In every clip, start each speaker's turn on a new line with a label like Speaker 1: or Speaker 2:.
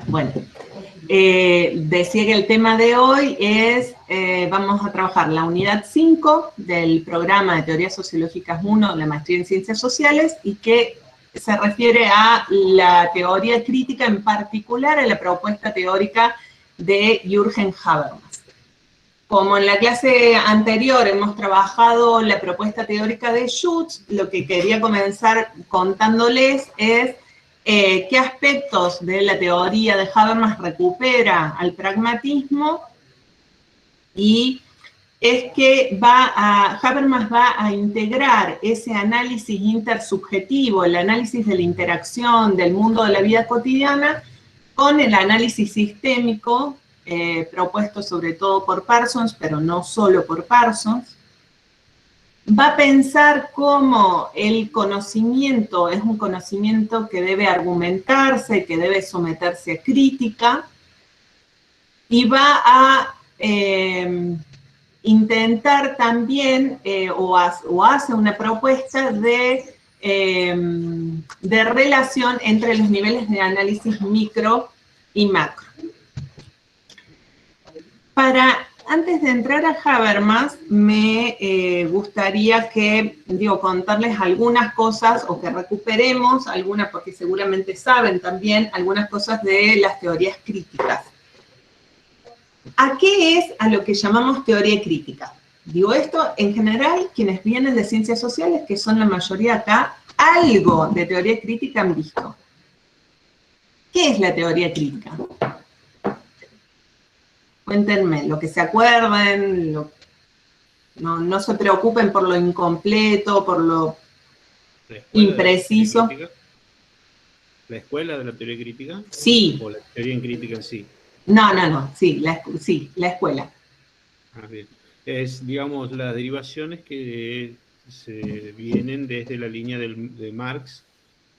Speaker 1: Bueno, decía que el tema de hoy es, vamos a trabajar la unidad 5 del programa de Teorías Sociológicas 1, la maestría en Ciencias Sociales, y que se refiere a la teoría crítica, en particular a la propuesta teórica de Jürgen Habermas. Como en la clase anterior hemos trabajado la propuesta teórica de Schutz, lo que quería comenzar contándoles es qué aspectos de la teoría de Habermas recupera al pragmatismo, y es que Habermas va a integrar ese análisis intersubjetivo, el análisis de la interacción del mundo de la vida cotidiana, con el análisis sistémico, propuesto sobre todo por Parsons, pero no solo por Parsons. Va a pensar cómo el conocimiento es un conocimiento que debe argumentarse, que debe someterse a crítica, y va a intentar también, o hace una propuesta de relación entre los niveles de análisis micro y macro. Antes de entrar a Habermas, me gustaría contarles algunas cosas, o que recuperemos algunas, porque seguramente saben también, algunas cosas de las teorías críticas. ¿A qué es a lo que llamamos teoría crítica? Digo esto, en general, quienes vienen de ciencias sociales, que son la mayoría acá, algo de teoría crítica han visto. ¿Qué es la teoría crítica? Cuéntenme, lo que se acuerden, no se preocupen por lo incompleto, por lo impreciso.
Speaker 2: ¿La escuela de la teoría crítica?
Speaker 1: Sí.
Speaker 2: ¿O la teoría en crítica en sí?
Speaker 1: No, sí, la escuela.
Speaker 2: Ah, bien. Es, digamos, las derivaciones que se vienen desde la línea de Marx,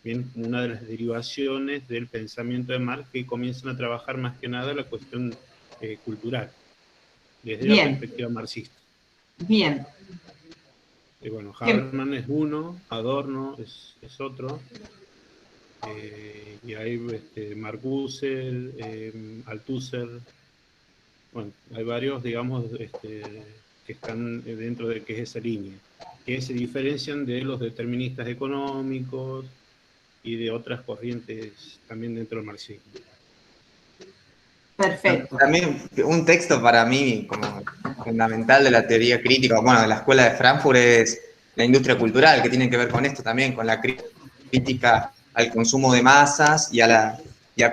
Speaker 2: bien, una de las derivaciones del pensamiento de Marx, que comienzan a trabajar más que nada la cuestión cultural, desde la perspectiva marxista.
Speaker 1: Bien.
Speaker 2: Bueno, Habermas es uno, Adorno es otro, y hay Marcuse, Althusser, bueno, hay varios, digamos, que están dentro de que es esa línea, que se diferencian de los deterministas económicos y de otras corrientes también dentro del marxismo.
Speaker 1: Perfecto.
Speaker 3: También un texto para mí como fundamental de la teoría crítica, bueno, de la escuela de Frankfurt, es La industria cultural, que tiene que ver con esto también, con la crítica al consumo de masas y a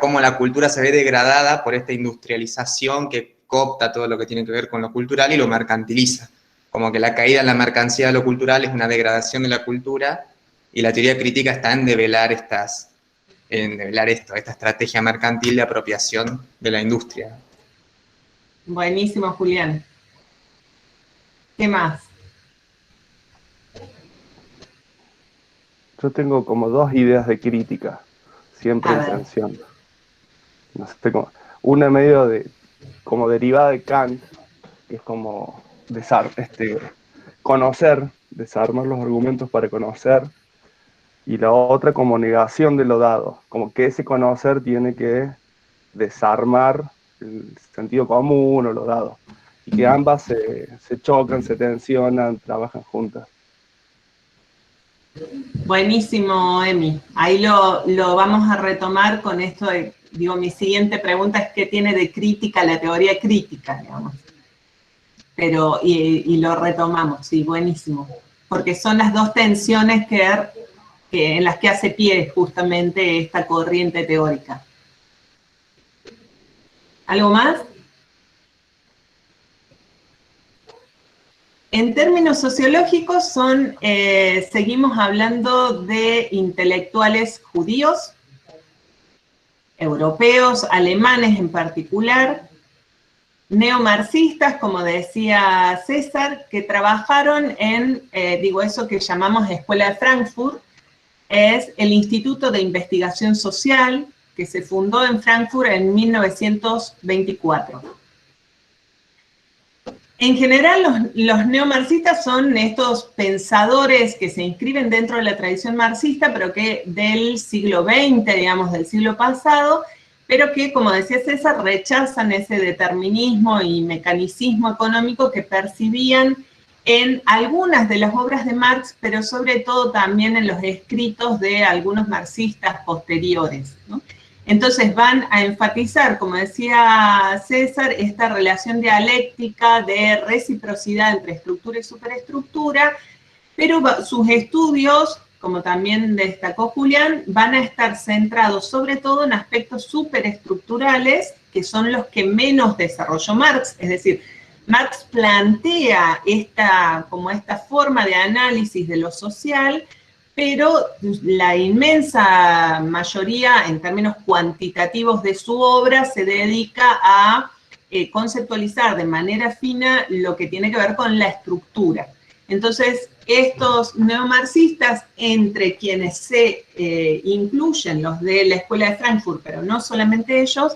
Speaker 3: cómo la cultura se ve degradada por esta industrialización que coopta todo lo que tiene que ver con lo cultural y lo mercantiliza. Como que la caída en la mercancía de lo cultural es una degradación de la cultura, y la teoría crítica está en develar esta estrategia mercantil de apropiación de la industria.
Speaker 1: Buenísimo, Julián. ¿Qué más?
Speaker 4: Yo tengo como dos ideas de crítica, siempre en tensión. No sé, una medio como derivada de Kant, que es como conocer, desarmar los argumentos para conocer, y la otra como negación de lo dado, como que ese conocer tiene que desarmar el sentido común o lo dado, y que ambas se chocan, se tensionan, trabajan juntas.
Speaker 1: Buenísimo, Emi. Ahí lo vamos a retomar con esto de, mi siguiente pregunta es ¿qué tiene de crítica la teoría crítica, digamos? Pero, y lo retomamos, sí, buenísimo. Porque son las dos tensiones en las que hace pie justamente esta corriente teórica. ¿Algo más? En términos sociológicos seguimos hablando de intelectuales judíos, europeos, alemanes en particular, neomarxistas, como decía César, que trabajaron en, eso que llamamos Escuela de Frankfurt, es el Instituto de Investigación Social, que se fundó en Frankfurt en 1924. En general, los neomarxistas son estos pensadores que se inscriben dentro de la tradición marxista, pero que del siglo XX, digamos, del siglo pasado, pero que, como decía César, rechazan ese determinismo y mecanicismo económico que percibían en algunas de las obras de Marx, pero sobre todo también en los escritos de algunos marxistas posteriores, ¿no? Entonces van a enfatizar, como decía César, esta relación dialéctica de reciprocidad entre estructura y superestructura, pero sus estudios, como también destacó Julián, van a estar centrados sobre todo en aspectos superestructurales, que son los que menos desarrolló Marx, es decir, Marx plantea esta forma de análisis de lo social, pero la inmensa mayoría, en términos cuantitativos de su obra, se dedica a conceptualizar de manera fina lo que tiene que ver con la estructura. Entonces, estos neomarxistas, entre quienes se incluyen los de la Escuela de Frankfurt, pero no solamente ellos,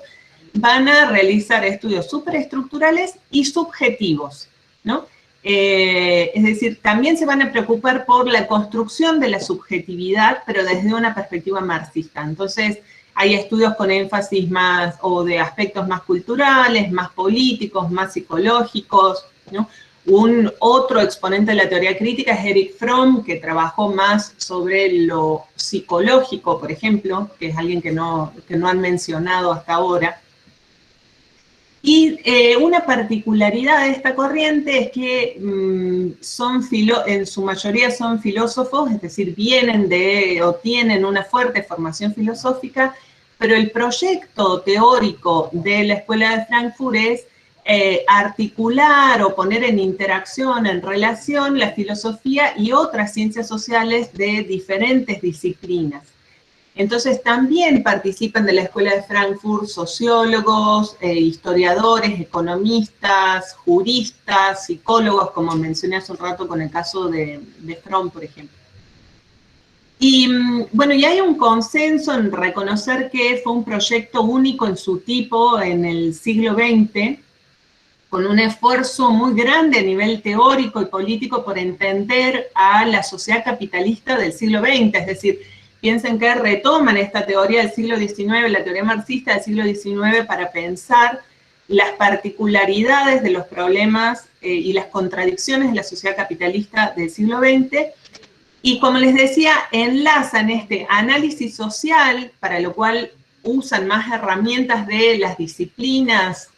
Speaker 1: van a realizar estudios superestructurales y subjetivos, ¿no? Es decir, también se van a preocupar por la construcción de la subjetividad, pero desde una perspectiva marxista. Entonces, hay estudios con énfasis más, o de aspectos más culturales, más políticos, más psicológicos, ¿no? Un otro exponente de la teoría crítica es Erich Fromm, que trabajó más sobre lo psicológico, por ejemplo, que es alguien que no han mencionado hasta ahora. Y una particularidad de esta corriente es que en su mayoría son filósofos, es decir, vienen de o tienen una fuerte formación filosófica, pero el proyecto teórico de la Escuela de Frankfurt es articular o poner en interacción, en relación, la filosofía y otras ciencias sociales de diferentes disciplinas. Entonces también participan de la Escuela de Frankfurt sociólogos, historiadores, economistas, juristas, psicólogos, como mencioné hace un rato con el caso de Fromm, por ejemplo. Y bueno, y hay un consenso en reconocer que fue un proyecto único en su tipo en el siglo XX, con un esfuerzo muy grande a nivel teórico y político por entender a la sociedad capitalista del siglo XX, es decir, piensen que retoman esta teoría del siglo XIX, la teoría marxista del siglo XIX, para pensar las particularidades de los problemas y las contradicciones de la sociedad capitalista del siglo XX. Y como les decía, enlazan este análisis social, para lo cual usan más herramientas de las disciplinas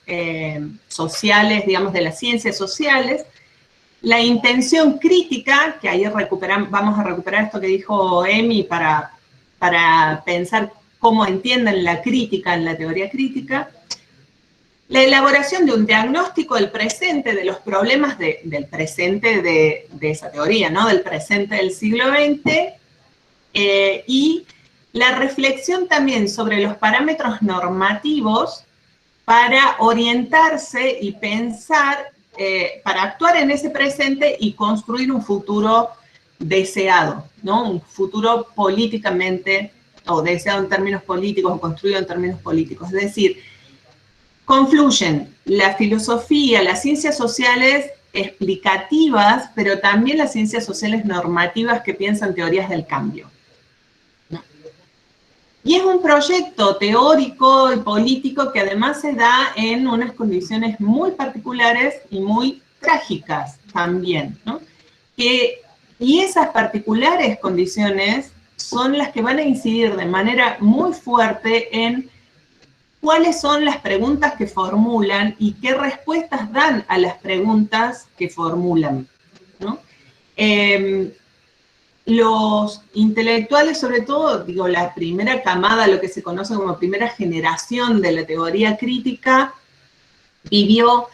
Speaker 1: sociales, digamos, de las ciencias sociales, la intención crítica, que ahí vamos a recuperar esto que dijo Emi para pensar cómo entienden la crítica en la teoría crítica, la elaboración de un diagnóstico del presente, de los problemas del presente de esa teoría, ¿no? Del presente del siglo XX, y la reflexión también sobre los parámetros normativos para orientarse y pensar, para actuar en ese presente y construir un futuro deseado, ¿no? Un futuro políticamente, o deseado en términos políticos, o construido en términos políticos. Es decir, confluyen la filosofía, las ciencias sociales explicativas, pero también las ciencias sociales normativas que piensan teorías del cambio. Y es un proyecto teórico y político que además se da en unas condiciones muy particulares y muy trágicas también, ¿no? Y esas particulares condiciones son las que van a incidir de manera muy fuerte en cuáles son las preguntas que formulan y qué respuestas dan a las preguntas que formulan, ¿no? Los intelectuales, sobre todo, digo, la primera camada, lo que se conoce como primera generación de la teoría crítica, vivió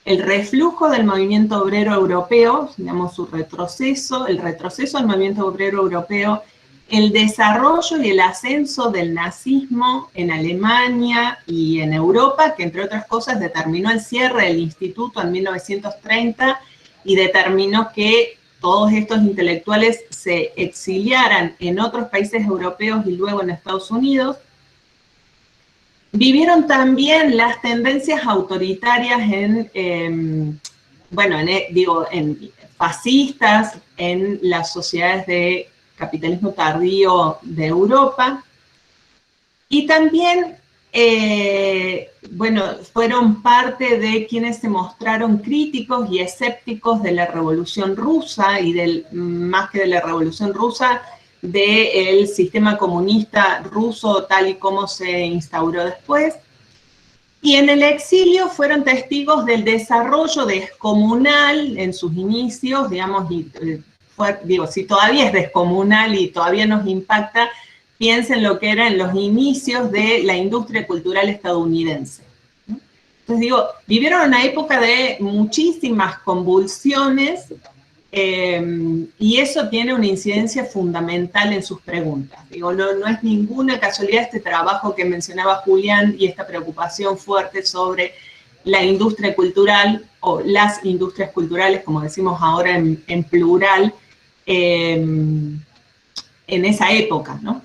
Speaker 1: el reflujo del movimiento obrero europeo, digamos su retroceso, el retroceso del movimiento obrero europeo, el desarrollo y el ascenso del nazismo en Alemania y en Europa, que entre otras cosas determinó el cierre del instituto en 1930 y determinó que todos estos intelectuales se exiliaran en otros países europeos y luego en Estados Unidos. Vivieron también las tendencias autoritarias en fascistas en las sociedades de capitalismo tardío de Europa, y también bueno, fueron parte de quienes se mostraron críticos y escépticos de la Revolución Rusa y más que de la Revolución Rusa, del sistema comunista ruso tal y como se instauró después. Y en el exilio fueron testigos del desarrollo descomunal en sus inicios, digamos, si todavía es descomunal y todavía nos impacta, piensen lo que eran los inicios de la industria cultural estadounidense. Entonces digo, vivieron una época de muchísimas convulsiones y eso tiene una incidencia fundamental en sus preguntas. Digo, no es ninguna casualidad este trabajo que mencionaba Julián y esta preocupación fuerte sobre la industria cultural o las industrias culturales, como decimos ahora en plural, en esa época, ¿no?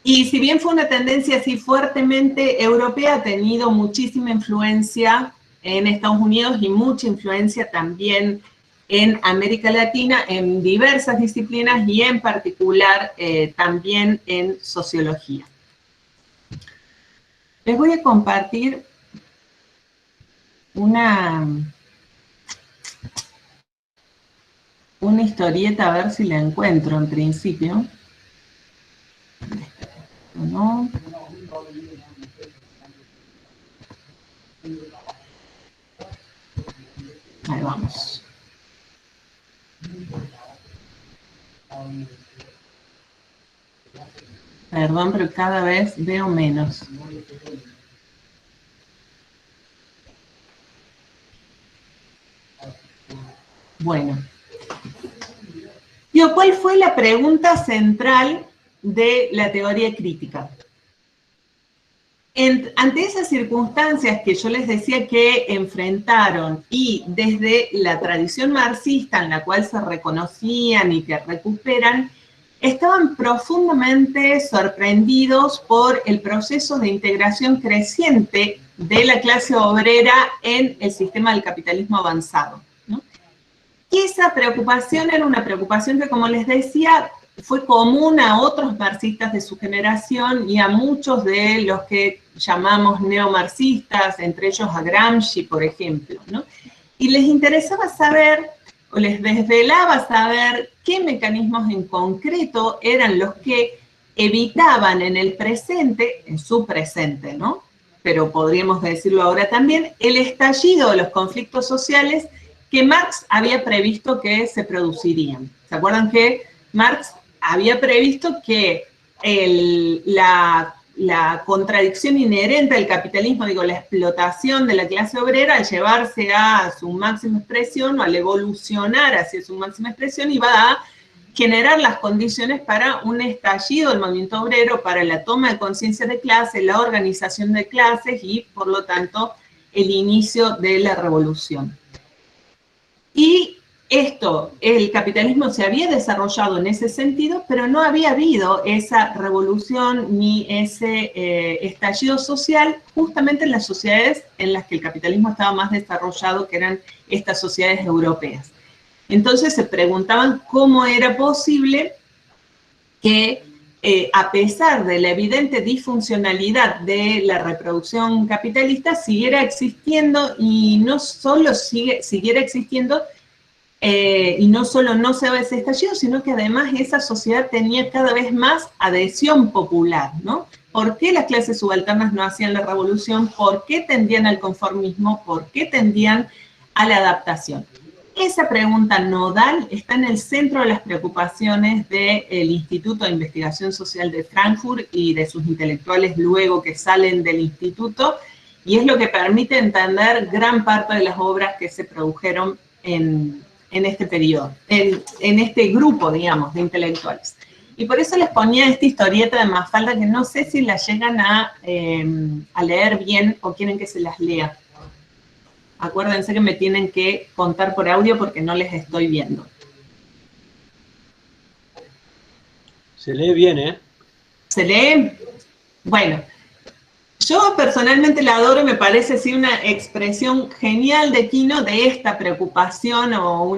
Speaker 1: Y si bien fue una tendencia así fuertemente europea, ha tenido muchísima influencia en Estados Unidos y mucha influencia también en América Latina, en diversas disciplinas y en particular también en sociología. Les voy a compartir una historieta, a ver si la encuentro en principio. ¿No? Ahí vamos. Perdón, pero cada vez veo menos. Bueno. ¿Cuál fue la pregunta central de la teoría crítica? Ante esas circunstancias que yo les decía que enfrentaron y desde la tradición marxista en la cual se reconocían y que recuperan, estaban profundamente sorprendidos por el proceso de integración creciente de la clase obrera en el sistema del capitalismo avanzado, ¿no? Y esa preocupación era una preocupación que, como les decía, fue común a otros marxistas de su generación y a muchos de los que llamamos neomarxistas, entre ellos a Gramsci, por ejemplo, ¿no? Y les interesaba saber, o les desvelaba saber, qué mecanismos en concreto eran los que evitaban en el presente, en su presente, ¿no? Pero podríamos decirlo ahora también, el estallido de los conflictos sociales que Marx había previsto que se producirían. ¿Se acuerdan que Marx había previsto que la contradicción inherente al capitalismo, digo, la explotación de la clase obrera, al llevarse a su máxima expresión o al evolucionar hacia su máxima expresión, iba a generar las condiciones para un estallido del movimiento obrero, para la toma de conciencia de clase, la organización de clases y, por lo tanto, el inicio de la revolución. Y el capitalismo se había desarrollado en ese sentido, pero no había habido esa revolución ni ese estallido social justamente en las sociedades en las que el capitalismo estaba más desarrollado, que eran estas sociedades europeas. Entonces se preguntaban cómo era posible que, a pesar de la evidente disfuncionalidad de la reproducción capitalista, siguiera existiendo y no solo siguiera existiendo, y no solo no se ve ese estallido, sino que además esa sociedad tenía cada vez más adhesión popular, ¿no? ¿Por qué las clases subalternas no hacían la revolución? ¿Por qué tendían al conformismo? ¿Por qué tendían a la adaptación? Esa pregunta nodal está en el centro de las preocupaciones del Instituto de Investigación Social de Frankfurt y de sus intelectuales luego que salen del instituto, y es lo que permite entender gran parte de las obras que se produjeron en este periodo, en este grupo, digamos, de intelectuales. Y por eso les ponía esta historieta de Mafalda, que no sé si la llegan a leer bien o quieren que se las lea. Acuérdense que me tienen que contar por audio porque no les estoy viendo.
Speaker 5: Se lee bien, ¿eh?
Speaker 1: ¿Se lee? Bueno, yo personalmente la adoro, me parece así una expresión genial de Quino de esta preocupación o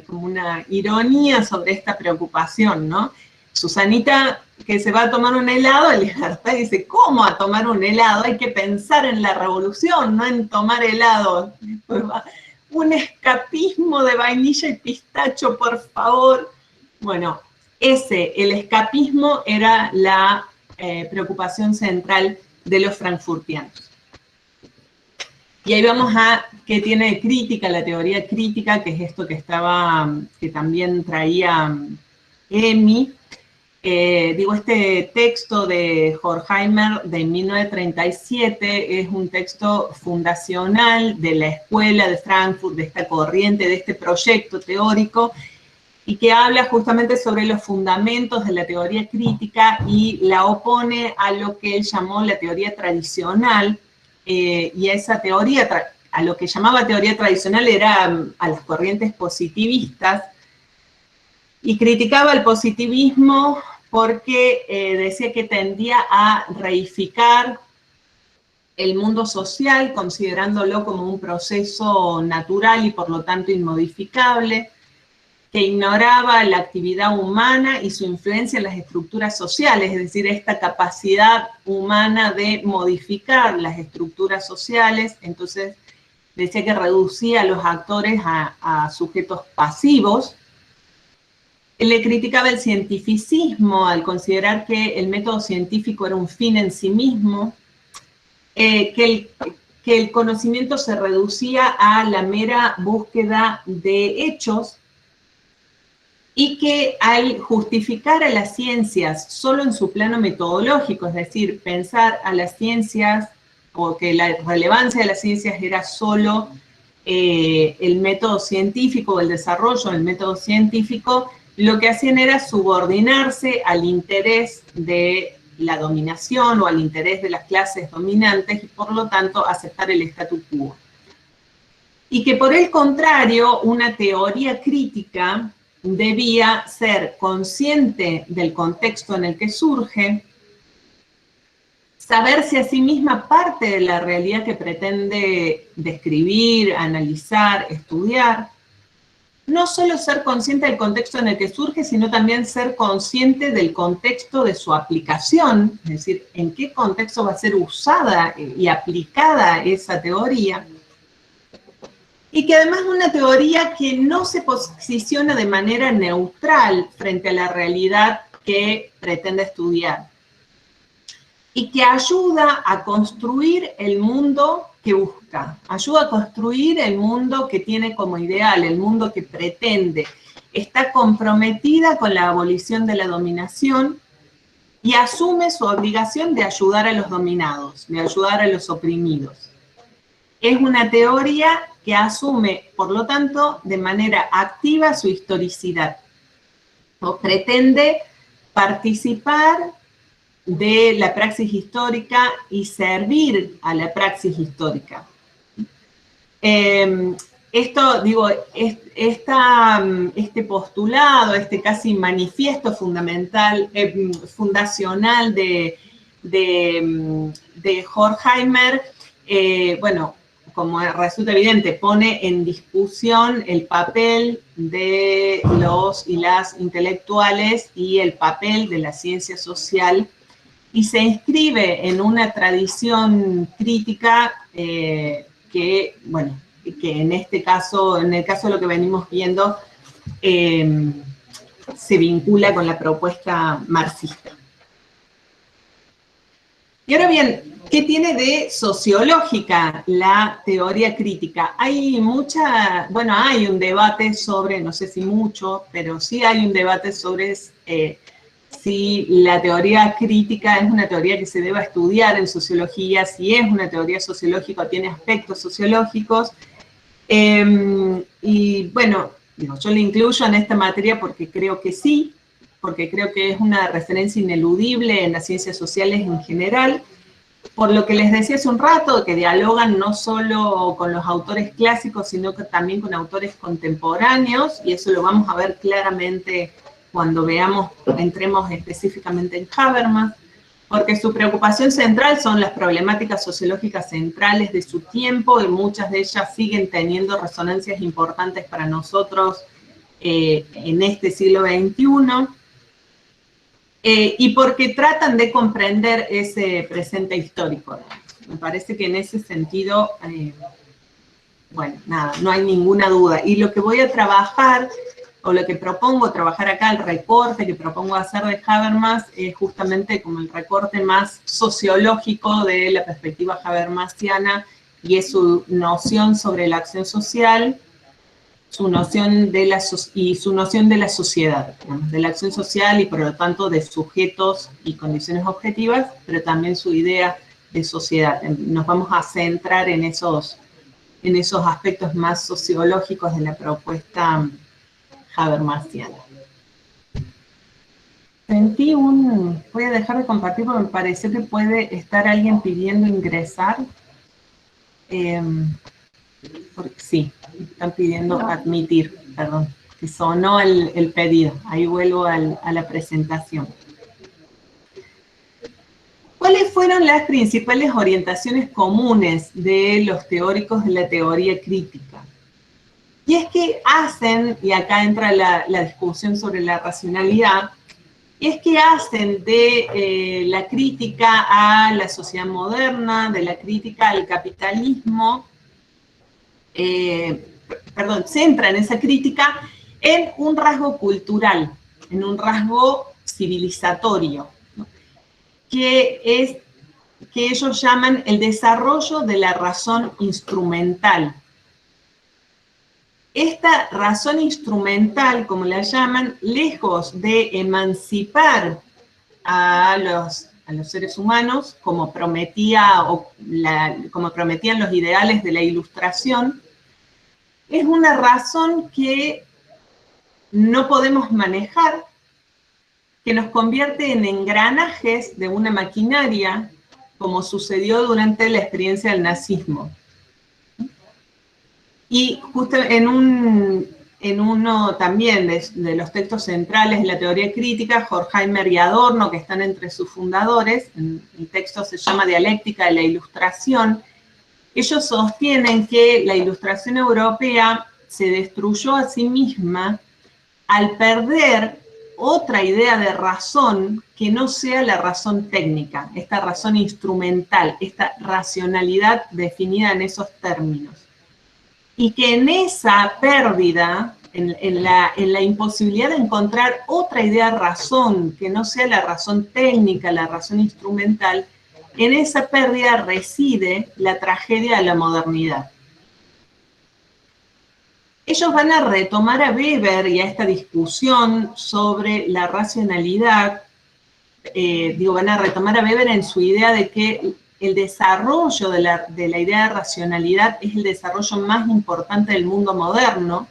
Speaker 1: como una ironía sobre esta preocupación, ¿no? Susanita, que se va a tomar un helado, el libertario dice, ¿cómo a tomar un helado? Hay que pensar en la revolución, no en tomar helado. Un escapismo de vainilla y pistacho, por favor. Bueno, el escapismo era la preocupación central de los frankfurtianos. Y ahí vamos a qué tiene de crítica la teoría crítica, que es esto que también traía Emi. Este texto de Horkheimer de 1937 es un texto fundacional de la escuela de Frankfurt, de esta corriente, de este proyecto teórico, y que habla justamente sobre los fundamentos de la teoría crítica y la opone a lo que él llamó la teoría tradicional, y esa teoría, a lo que llamaba teoría tradicional, era a las corrientes positivistas, y criticaba el positivismo porque decía que tendía a reificar el mundo social, considerándolo como un proceso natural y por lo tanto inmodificable, que ignoraba la actividad humana y su influencia en las estructuras sociales, es decir, esta capacidad humana de modificar las estructuras sociales. Entonces decía que reducía a los actores a sujetos pasivos. Le criticaba el cientificismo al considerar que el método científico era un fin en sí mismo, que el conocimiento se reducía a la mera búsqueda de hechos, y que al justificar a las ciencias solo en su plano metodológico, es decir, pensar a las ciencias, o que la relevancia de las ciencias era solo el método científico, o el desarrollo del método científico, lo que hacían era subordinarse al interés de la dominación o al interés de las clases dominantes y por lo tanto aceptar el statu quo. Y que por el contrario, una teoría crítica debía ser consciente del contexto en el que surge, saberse a sí misma parte de la realidad que pretende describir, analizar, estudiar, no solo ser consciente del contexto en el que surge, sino también ser consciente del contexto de su aplicación, es decir, en qué contexto va a ser usada y aplicada esa teoría, y que además es una teoría que no se posiciona de manera neutral frente a la realidad que pretende estudiar, y que ayuda a construir el mundo que busca, ayuda a construir el mundo que tiene como ideal, el mundo que pretende. Está comprometida con la abolición de la dominación y asume su obligación de ayudar a los dominados, de ayudar a los oprimidos. Es una teoría que asume, por lo tanto, de manera activa su historicidad, o pretende participar de la praxis histórica y servir a la praxis histórica. Este postulado, este casi manifiesto fundacional de Horkheimer, bueno, como resulta evidente, pone en discusión el papel de los y las intelectuales y el papel de la ciencia social, y se inscribe en una tradición crítica que, bueno, que en este caso, en el caso de lo que venimos viendo, se vincula con la propuesta marxista. Y ahora bien, ¿qué tiene de sociológica la teoría crítica? Hay hay un debate sobre, no sé si mucho, pero sí hay un debate sobre si la teoría crítica es una teoría que se deba estudiar en sociología, si es una teoría sociológica o tiene aspectos sociológicos. Y bueno, yo la incluyo en esta materia porque creo que sí, porque creo que es una referencia ineludible en las ciencias sociales en general, por lo que les decía hace un rato, que dialogan no solo con los autores clásicos, sino que también con autores contemporáneos, y eso lo vamos a ver claramente cuando entremos específicamente en Habermas, porque su preocupación central son las problemáticas sociológicas centrales de su tiempo, y muchas de ellas siguen teniendo resonancias importantes para nosotros en este siglo XXI. y porque tratan de comprender ese presente histórico. Me parece que en ese sentido, bueno, nada, no hay ninguna duda. Y lo que voy a trabajar, o lo que propongo trabajar acá, el recorte que propongo hacer de Habermas, es justamente como el recorte más sociológico de la perspectiva habermasiana, y es su noción sobre la acción social, su noción de la sociedad, digamos, de la acción social y por lo tanto de sujetos y condiciones objetivas, pero también su idea de sociedad. Nos vamos a centrar en esos aspectos más sociológicos de la propuesta habermasiana. Voy a dejar de compartir porque me pareció que puede estar alguien pidiendo ingresar. Sí, están pidiendo admitir, perdón, que sonó el pedido. Ahí vuelvo a la presentación. ¿Cuáles fueron las principales orientaciones comunes de los teóricos de la teoría crítica? Y es que hacen, y acá entra la discusión sobre la racionalidad, y es que hacen de la crítica a la sociedad moderna, de la crítica al capitalismo, centran esa crítica en un rasgo cultural, en un rasgo civilizatorio, ¿no? que ellos llaman el desarrollo de la razón instrumental. Esta razón instrumental, como la llaman, lejos de emancipar a los seres humanos, como prometían los ideales de la Ilustración, es una razón que no podemos manejar, que nos convierte en engranajes de una maquinaria, como sucedió durante la experiencia del nazismo. Y justo en uno también de los textos centrales de la teoría crítica, Horkheimer y Adorno, que están entre sus fundadores, el texto se llama Dialéctica de la Ilustración, ellos sostienen que la Ilustración europea se destruyó a sí misma al perder otra idea de razón que no sea la razón técnica, esta razón instrumental, esta racionalidad definida en esos términos. Y que en esa pérdida, en la imposibilidad de encontrar otra idea de razón que no sea la razón técnica, la razón instrumental, en esa pérdida reside la tragedia de la modernidad. Ellos van a retomar a Weber y a esta discusión sobre la racionalidad, van a retomar a Weber en su idea de que el desarrollo de la idea de racionalidad es el desarrollo más importante del mundo moderno,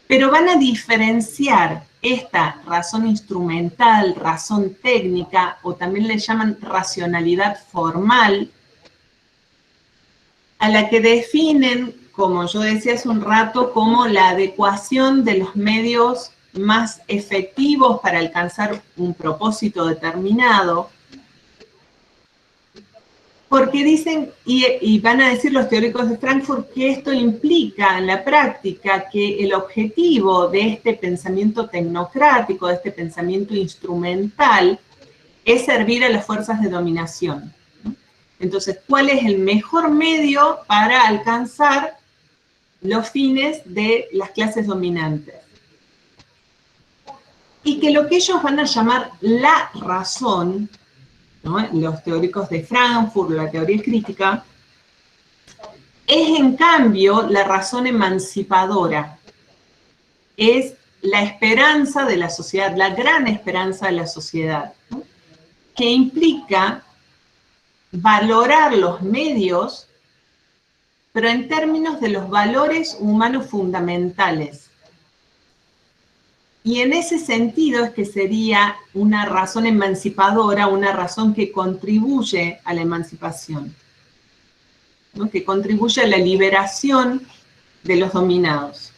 Speaker 1: pero van a diferenciar esta razón instrumental, razón técnica, o también le llaman racionalidad formal, a la que definen, como yo decía hace un rato, como la adecuación de los medios más efectivos para alcanzar un propósito determinado, porque dicen, y van a decir los teóricos de Frankfurt, que esto implica en la práctica que el objetivo de este pensamiento tecnocrático, de este pensamiento instrumental, es servir a las fuerzas de dominación, ¿no? Entonces, ¿cuál es el mejor medio para alcanzar los fines de las clases dominantes? Y que lo que ellos van a llamar la razón, ¿no? Los teóricos de Frankfurt, la teoría crítica, es en cambio la razón emancipadora, es la esperanza de la sociedad, la gran esperanza de la sociedad, ¿no? Que implica valorar los medios, pero en términos de los valores humanos fundamentales. Y en ese sentido es que sería una razón emancipadora, una razón que contribuye a la emancipación, ¿no? Que contribuye a la liberación de los dominados.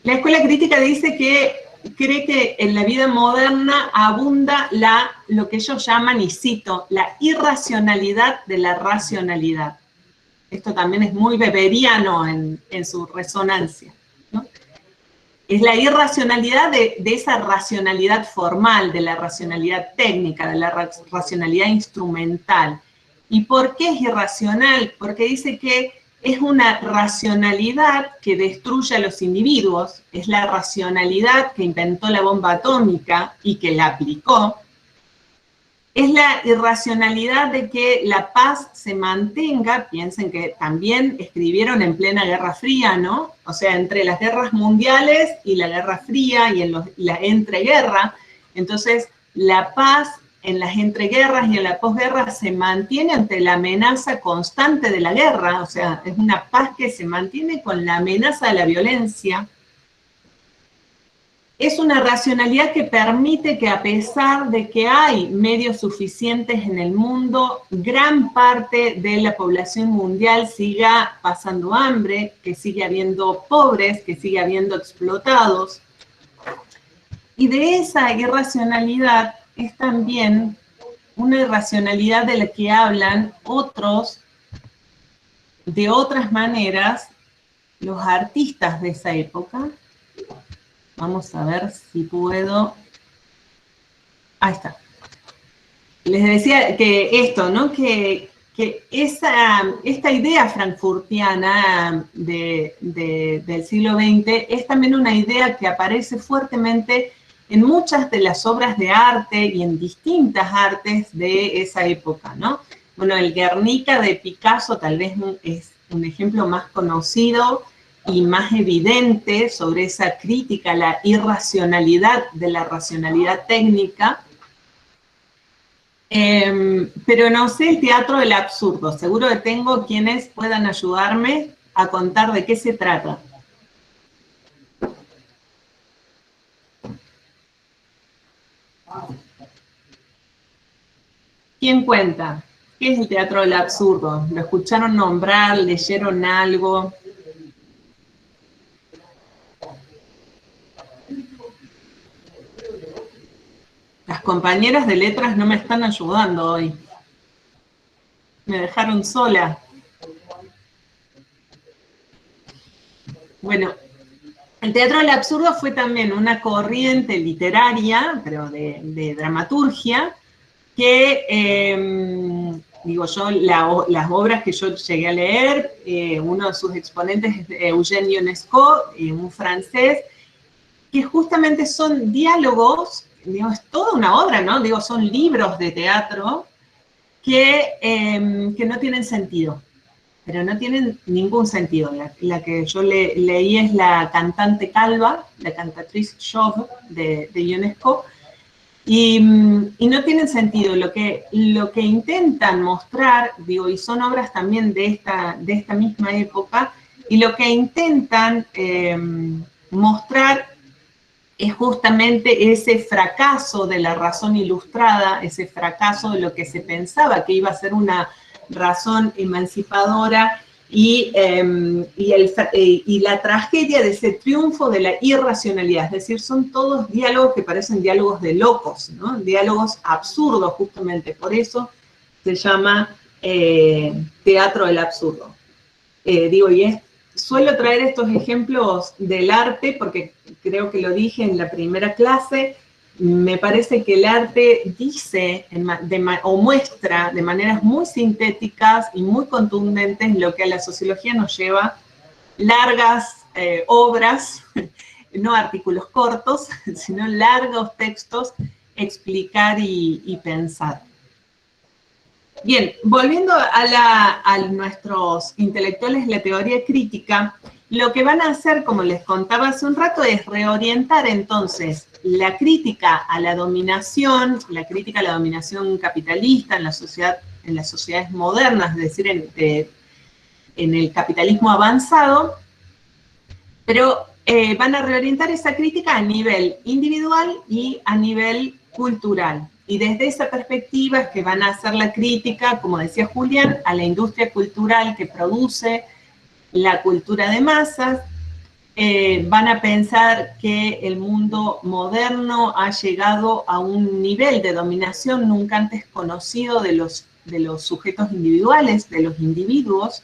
Speaker 1: La escuela crítica dice que cree que en la vida moderna abunda lo que ellos llaman, y cito, la irracionalidad de la racionalidad. Esto también es muy weberiano en su resonancia, ¿no? Es la irracionalidad de esa racionalidad formal, de la racionalidad técnica, de la racionalidad instrumental. ¿Y por qué es irracional? Porque dice que es una racionalidad que destruye a los individuos, es la racionalidad que inventó la bomba atómica y que la aplicó. Es la irracionalidad de que la paz se mantenga. Piensen que también escribieron en plena Guerra Fría, ¿no? O sea, entre las guerras mundiales y la Guerra Fría y en la entreguerra. Entonces, la paz en las entreguerras y en la posguerra se mantiene ante la amenaza constante de la guerra. O sea, es una paz que se mantiene con la amenaza de la violencia. Es una racionalidad que permite que, a pesar de que hay medios suficientes en el mundo, gran parte de la población mundial siga pasando hambre, que sigue habiendo pobres, que sigue habiendo explotados. Y de esa irracionalidad es también una irracionalidad de la que hablan otros, de otras maneras, los artistas de esa época. Vamos a ver si puedo. Ahí está. Les decía que esto, ¿no? Que esta idea frankfurtiana del siglo XX es también una idea que aparece fuertemente en muchas de las obras de arte y en distintas artes de esa época, ¿no? Bueno, el Guernica de Picasso tal vez es un ejemplo más conocido y más evidente sobre esa crítica a la irracionalidad de la racionalidad técnica. Pero no sé, el teatro del absurdo. Seguro que tengo quienes puedan ayudarme a contar de qué se trata. ¿Quién cuenta? ¿Qué es el teatro del absurdo? ¿Lo escucharon nombrar? ¿Leyeron algo? Las compañeras de letras no me están ayudando hoy. Me dejaron sola. Bueno, el teatro del absurdo fue también una corriente literaria, pero de dramaturgia, que, digo yo, las obras que yo llegué a leer, uno de sus exponentes es Eugène Ionesco, un francés, que justamente son diálogos, digo, es toda una obra, ¿no? Digo, son libros de teatro que no tienen sentido, pero no tienen ningún sentido. La que yo leí es La cantante calva, la cantatriz chauve de Ionesco, y no tienen sentido. Lo que intentan mostrar, digo, y son obras también de esta misma época, y lo que intentan mostrar es justamente ese fracaso de la razón ilustrada, ese fracaso de lo que se pensaba que iba a ser una razón emancipadora y la tragedia de ese triunfo de la irracionalidad. Es decir, son todos diálogos que parecen diálogos de locos, ¿no? Diálogos absurdos, justamente. Por eso se llama teatro del absurdo. Suelo traer estos ejemplos del arte porque creo que lo dije en la primera clase. Me parece que el arte dice o muestra de maneras muy sintéticas y muy contundentes lo que a la sociología nos lleva largas obras, no artículos cortos, sino largos textos, explicar y pensar. Bien, volviendo a nuestros intelectuales de la teoría crítica, lo que van a hacer, como les contaba hace un rato, es reorientar entonces la crítica a la dominación capitalista en las sociedades modernas, es decir, en el capitalismo avanzado, pero van a reorientar esa crítica a nivel individual y a nivel cultural. Y desde esa perspectiva es que van a hacer la crítica, como decía Julián, a la industria cultural que produce la cultura de masas. Van a pensar que el mundo moderno ha llegado a un nivel de dominación nunca antes conocido de los sujetos individuales, de los individuos,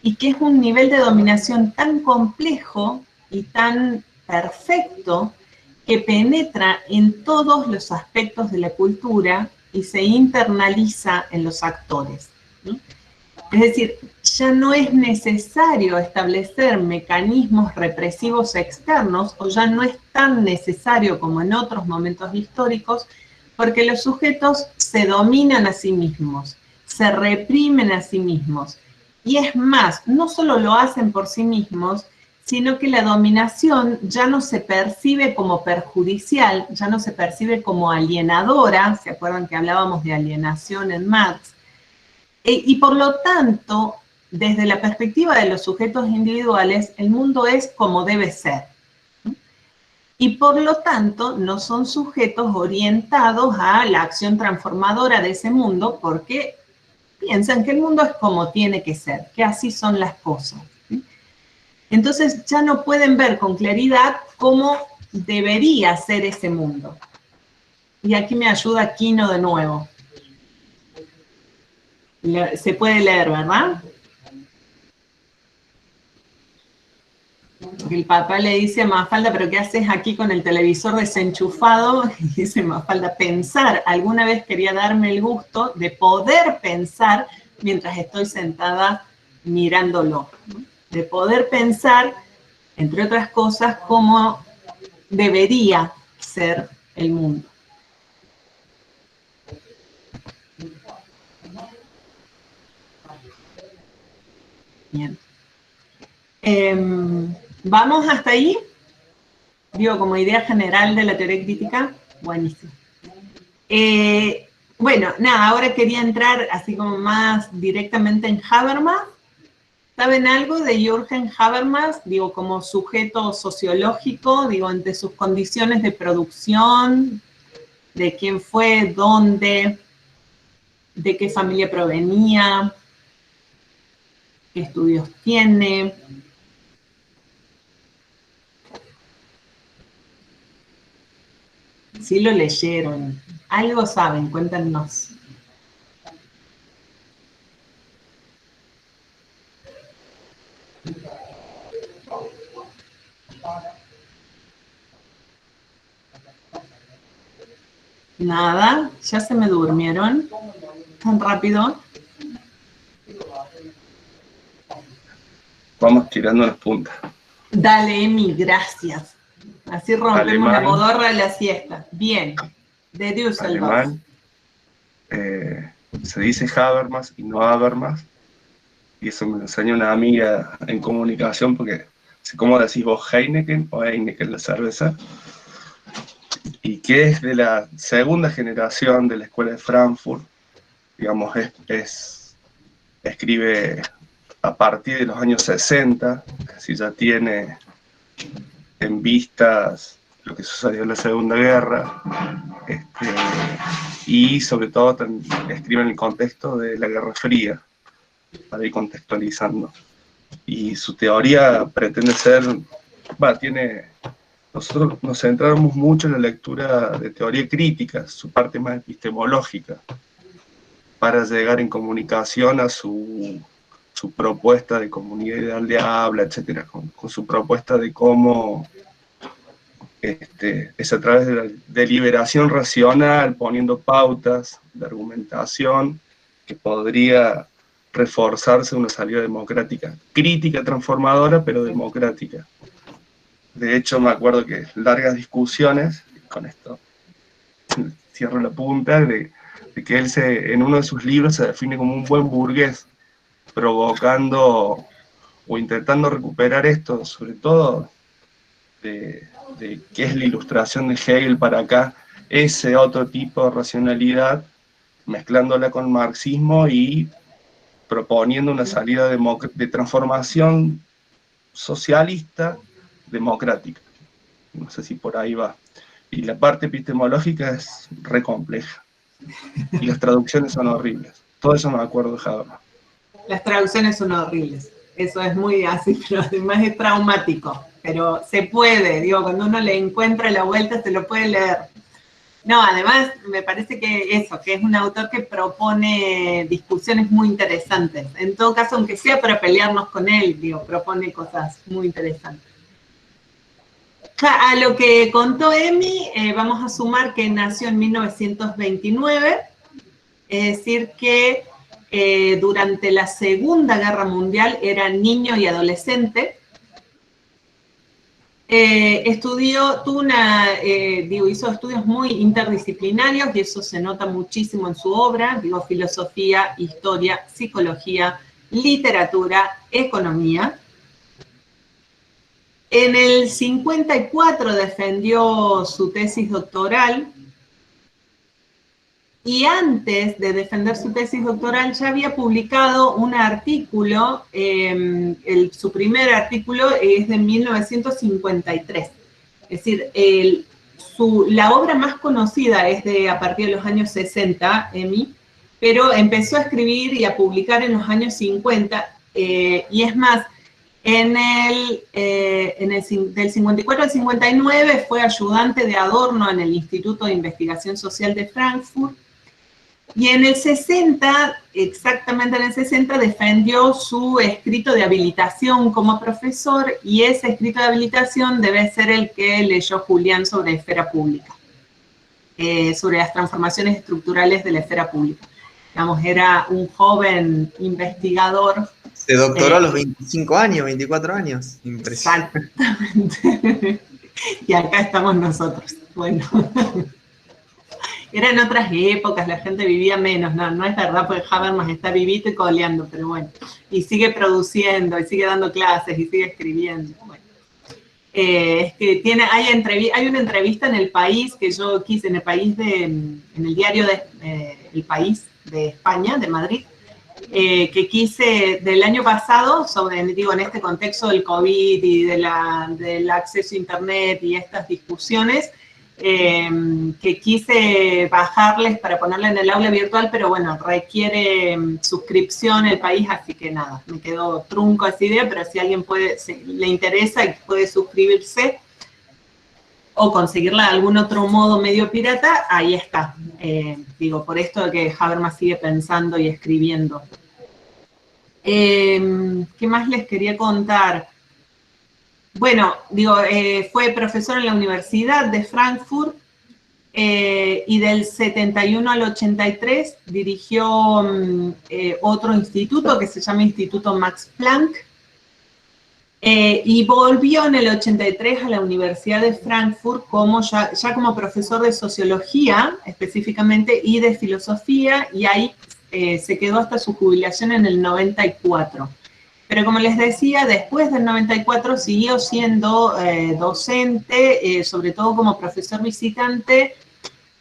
Speaker 1: y que es un nivel de dominación tan complejo y tan perfecto que penetra en todos los aspectos de la cultura y se internaliza en los actores, ¿no? Es decir, ya no es necesario establecer mecanismos represivos externos, o ya no es tan necesario como en otros momentos históricos, porque los sujetos se dominan a sí mismos, se reprimen a sí mismos. Y es más, no solo lo hacen por sí mismos, sino que la dominación ya no se percibe como perjudicial, ya no se percibe como alienadora. ¿Se acuerdan que hablábamos de alienación en Marx? Y por lo tanto, desde la perspectiva de los sujetos individuales, el mundo es como debe ser. Y por lo tanto, no son sujetos orientados a la acción transformadora de ese mundo, porque piensan que el mundo es como tiene que ser, que así son las cosas. Entonces ya no pueden ver con claridad cómo debería ser ese mundo. Y aquí me ayuda Quino de nuevo. Se puede leer, ¿verdad? El papá le dice a Mafalda, ¿pero qué haces aquí con el televisor desenchufado? Y dice Mafalda, pensar. Alguna vez quería darme el gusto de poder pensar mientras estoy sentada mirándolo, ¿no? De poder pensar, entre otras cosas, cómo debería ser el mundo. Bien. ¿Vamos hasta ahí? Digo, como idea general de la teoría crítica. Buenísimo. Bueno, nada, ahora quería entrar así como más directamente en Habermas. ¿Saben algo de Jürgen Habermas? Digo, como sujeto sociológico, digo, entre sus condiciones de producción, de quién fue, dónde, de qué familia provenía, qué estudios tiene. Sí lo leyeron, algo saben, cuéntanos. Nada, ya se me durmieron tan rápido.
Speaker 4: Vamos tirando las puntas.
Speaker 1: Dale, Emi, gracias. Así rompemos
Speaker 4: Alemán,
Speaker 1: la modorra de la siesta. Bien, de Düsseldorf.
Speaker 4: Alemán, se dice Habermas y no Habermas, y eso me lo enseñó una amiga en comunicación, porque ¿cómo decís vos Heineken o Heineken la cerveza? Y que es de la segunda generación de la escuela de Frankfurt, digamos, escribe a partir de los años 60, casi ya tiene en vistas lo que sucedió en la Segunda Guerra, y sobre todo escribe en el contexto de la Guerra Fría, para ir contextualizando. Y su teoría pretende ser, nosotros nos centramos mucho en la lectura de teoría crítica, su parte más epistemológica, para llegar en comunicación a su propuesta de comunidad ideal de habla, etcétera, con su propuesta de cómo es a través de la deliberación racional, poniendo pautas de argumentación, que podría reforzarse una salida democrática, crítica, transformadora, pero democrática. De hecho, me acuerdo que largas discusiones, con esto cierro la punta, de que él en uno de sus libros se define como un buen burgués, provocando o intentando recuperar esto, sobre todo de qué es la ilustración de Hegel para acá, ese otro tipo de racionalidad, mezclándola con marxismo y proponiendo una salida de transformación socialista democrática. No sé si por ahí va. Y la parte epistemológica es re compleja. Y las traducciones son horribles. Todo eso me acuerdo de Habermas.
Speaker 1: Las traducciones son horribles. Eso es muy así, pero además es traumático. Pero se puede, digo, cuando uno le encuentra la vuelta se lo puede leer. No, además me parece que es un autor que propone discusiones muy interesantes. En todo caso, aunque sea para pelearnos con él, digo, propone cosas muy interesantes. A lo que contó Emi, vamos a sumar que nació en 1929, es decir que durante la Segunda Guerra Mundial era niño y adolescente. Hizo estudios muy interdisciplinarios y eso se nota muchísimo en su obra, filosofía, historia, psicología, literatura, economía. En el 54 defendió su tesis doctoral y antes de defender su tesis doctoral ya había publicado un artículo, su primer artículo es de 1953. Es decir, la obra más conocida es a partir de los años 60, Emi, pero empezó a escribir y a publicar en los años 50, y es más, del 54 al 59 fue ayudante de Adorno en el Instituto de Investigación Social de Frankfurt, y en el 60, exactamente en el 60, defendió su escrito de habilitación como profesor, y ese escrito de habilitación debe ser el que leyó Julián sobre esfera pública, sobre las transformaciones estructurales de la esfera pública. Digamos, era un joven investigador.
Speaker 3: Se doctoró a los 25 años, 24 años. Impresionante.
Speaker 1: Exactamente. Y acá estamos nosotros. Bueno. Eran otras épocas, la gente vivía menos, no es verdad, porque Habermas está vivito y coleando, pero bueno, y sigue produciendo, y sigue dando clases, y sigue escribiendo, bueno. Es que hay una entrevista en El País, que yo quise, en el diario El País de España, de Madrid, que quise del año pasado, en este contexto del COVID y del acceso a Internet y estas discusiones, que quise bajarles para ponerla en el aula virtual, pero bueno, requiere suscripción El País, así que nada, me quedó trunco esa idea, pero si alguien le interesa y puede suscribirse o conseguirla de algún otro modo medio pirata, ahí está. Por esto de que Habermas sigue pensando y escribiendo. ¿Qué más les quería contar? Bueno, fue profesor en la Universidad de Frankfurt, y del 71 al 83 dirigió otro instituto que se llama Instituto Max Planck, y volvió en el 83 a la Universidad de Frankfurt ya como profesor de sociología específicamente y de filosofía, y ahí se quedó hasta su jubilación en el 94. Pero como les decía, después del 94 siguió siendo docente, sobre todo como profesor visitante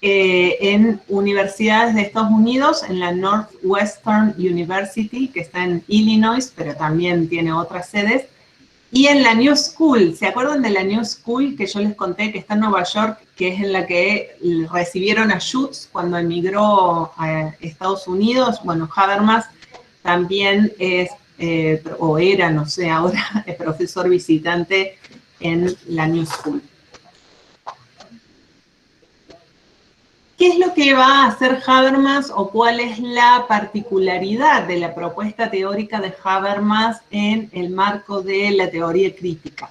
Speaker 1: en universidades de Estados Unidos, en la Northwestern University, que está en Illinois, pero también tiene otras sedes, y en la New School. ¿Se acuerdan de la New School que yo les conté que está en Nueva York, que es en la que recibieron a Schutz cuando emigró a Estados Unidos? Bueno, Habermas también es, era, no sé, ahora es profesor visitante en la New School. ¿Qué es lo que va a hacer Habermas o cuál es la particularidad de la propuesta teórica de Habermas en el marco de la teoría crítica?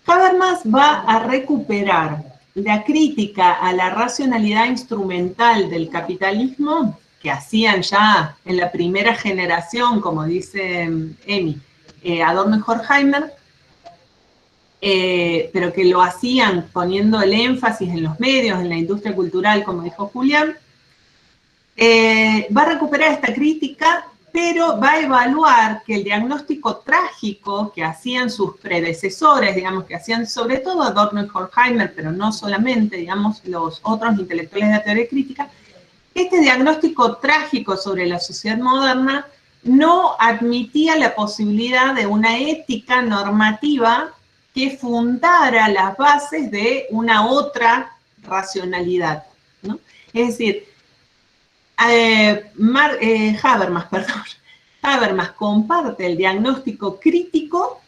Speaker 1: Habermas va a recuperar la crítica a la racionalidad instrumental del capitalismo que hacían ya en la primera generación, como dice Emi, Adorno y Horkheimer, pero que lo hacían poniendo el énfasis en los medios, en la industria cultural, como dijo Julián. Va a recuperar esta crítica, pero va a evaluar que el diagnóstico trágico que hacían sus predecesores, digamos, que hacían sobre todo Adorno y Horkheimer, pero no solamente, digamos, los otros intelectuales de la teoría crítica, este diagnóstico trágico sobre la sociedad moderna no admitía la posibilidad de una ética normativa que fundara las bases de una otra racionalidad, ¿no? Es decir, Habermas comparte el diagnóstico crítico,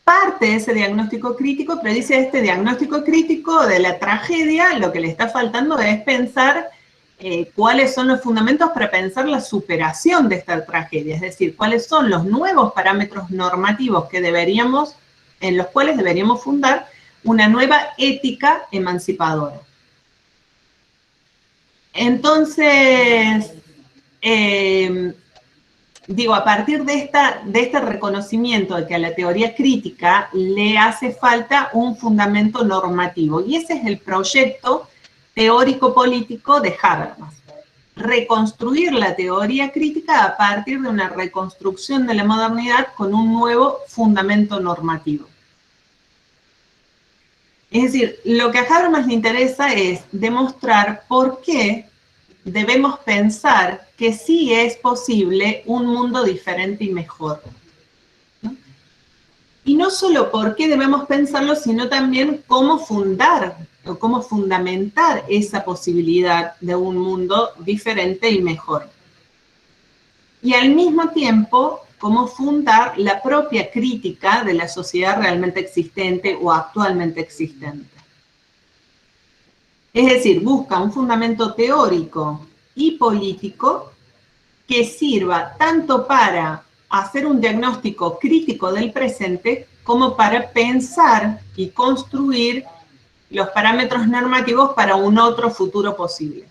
Speaker 1: parte de ese diagnóstico crítico, pero dice este diagnóstico crítico de la tragedia, lo que le está faltando es pensar cuáles son los fundamentos para pensar la superación de esta tragedia, es decir, cuáles son los nuevos parámetros normativos que deberíamos en los cuales deberíamos fundar una nueva ética emancipadora. Entonces, digo, a partir de este reconocimiento de que a la teoría crítica le hace falta un fundamento normativo, y ese es el proyecto teórico-político de Habermas. Reconstruir la teoría crítica a partir de una reconstrucción de la modernidad con un nuevo fundamento normativo. Es decir, lo que a Habermas le interesa es demostrar por qué debemos pensar que sí es posible un mundo diferente y mejor, ¿no? Y no solo por qué debemos pensarlo, sino también cómo fundar o cómo fundamentar esa posibilidad de un mundo diferente y mejor. Y al mismo tiempo, cómo fundar la propia crítica de la sociedad realmente existente o actualmente existente. Es decir, busca un fundamento teórico y político que sirva tanto para hacer un diagnóstico crítico del presente como para pensar y construir los parámetros normativos para un otro futuro posible.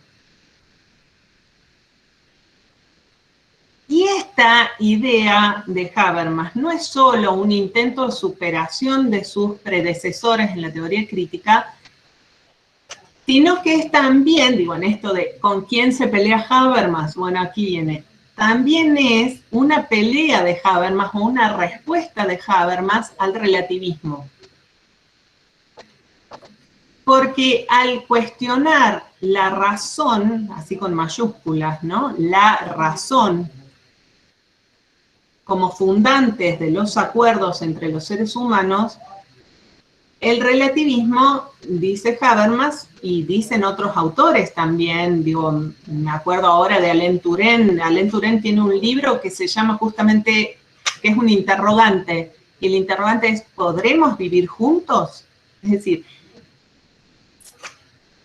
Speaker 1: Y esta idea de Habermas no es solo un intento de superación de sus predecesores en la teoría crítica, sino que es también, digo, en esto de ¿con quién se pelea Habermas? Bueno, aquí viene. También es una pelea de Habermas o una respuesta de Habermas al relativismo. Porque al cuestionar la razón, así con mayúsculas, ¿no? La razón como fundantes de los acuerdos entre los seres humanos, el relativismo, dice Habermas, y dicen otros autores también, digo, me acuerdo ahora de Alain Touraine. Alain Touraine tiene un libro que se llama justamente, que es un interrogante, y el interrogante es, ¿podremos vivir juntos? Es decir,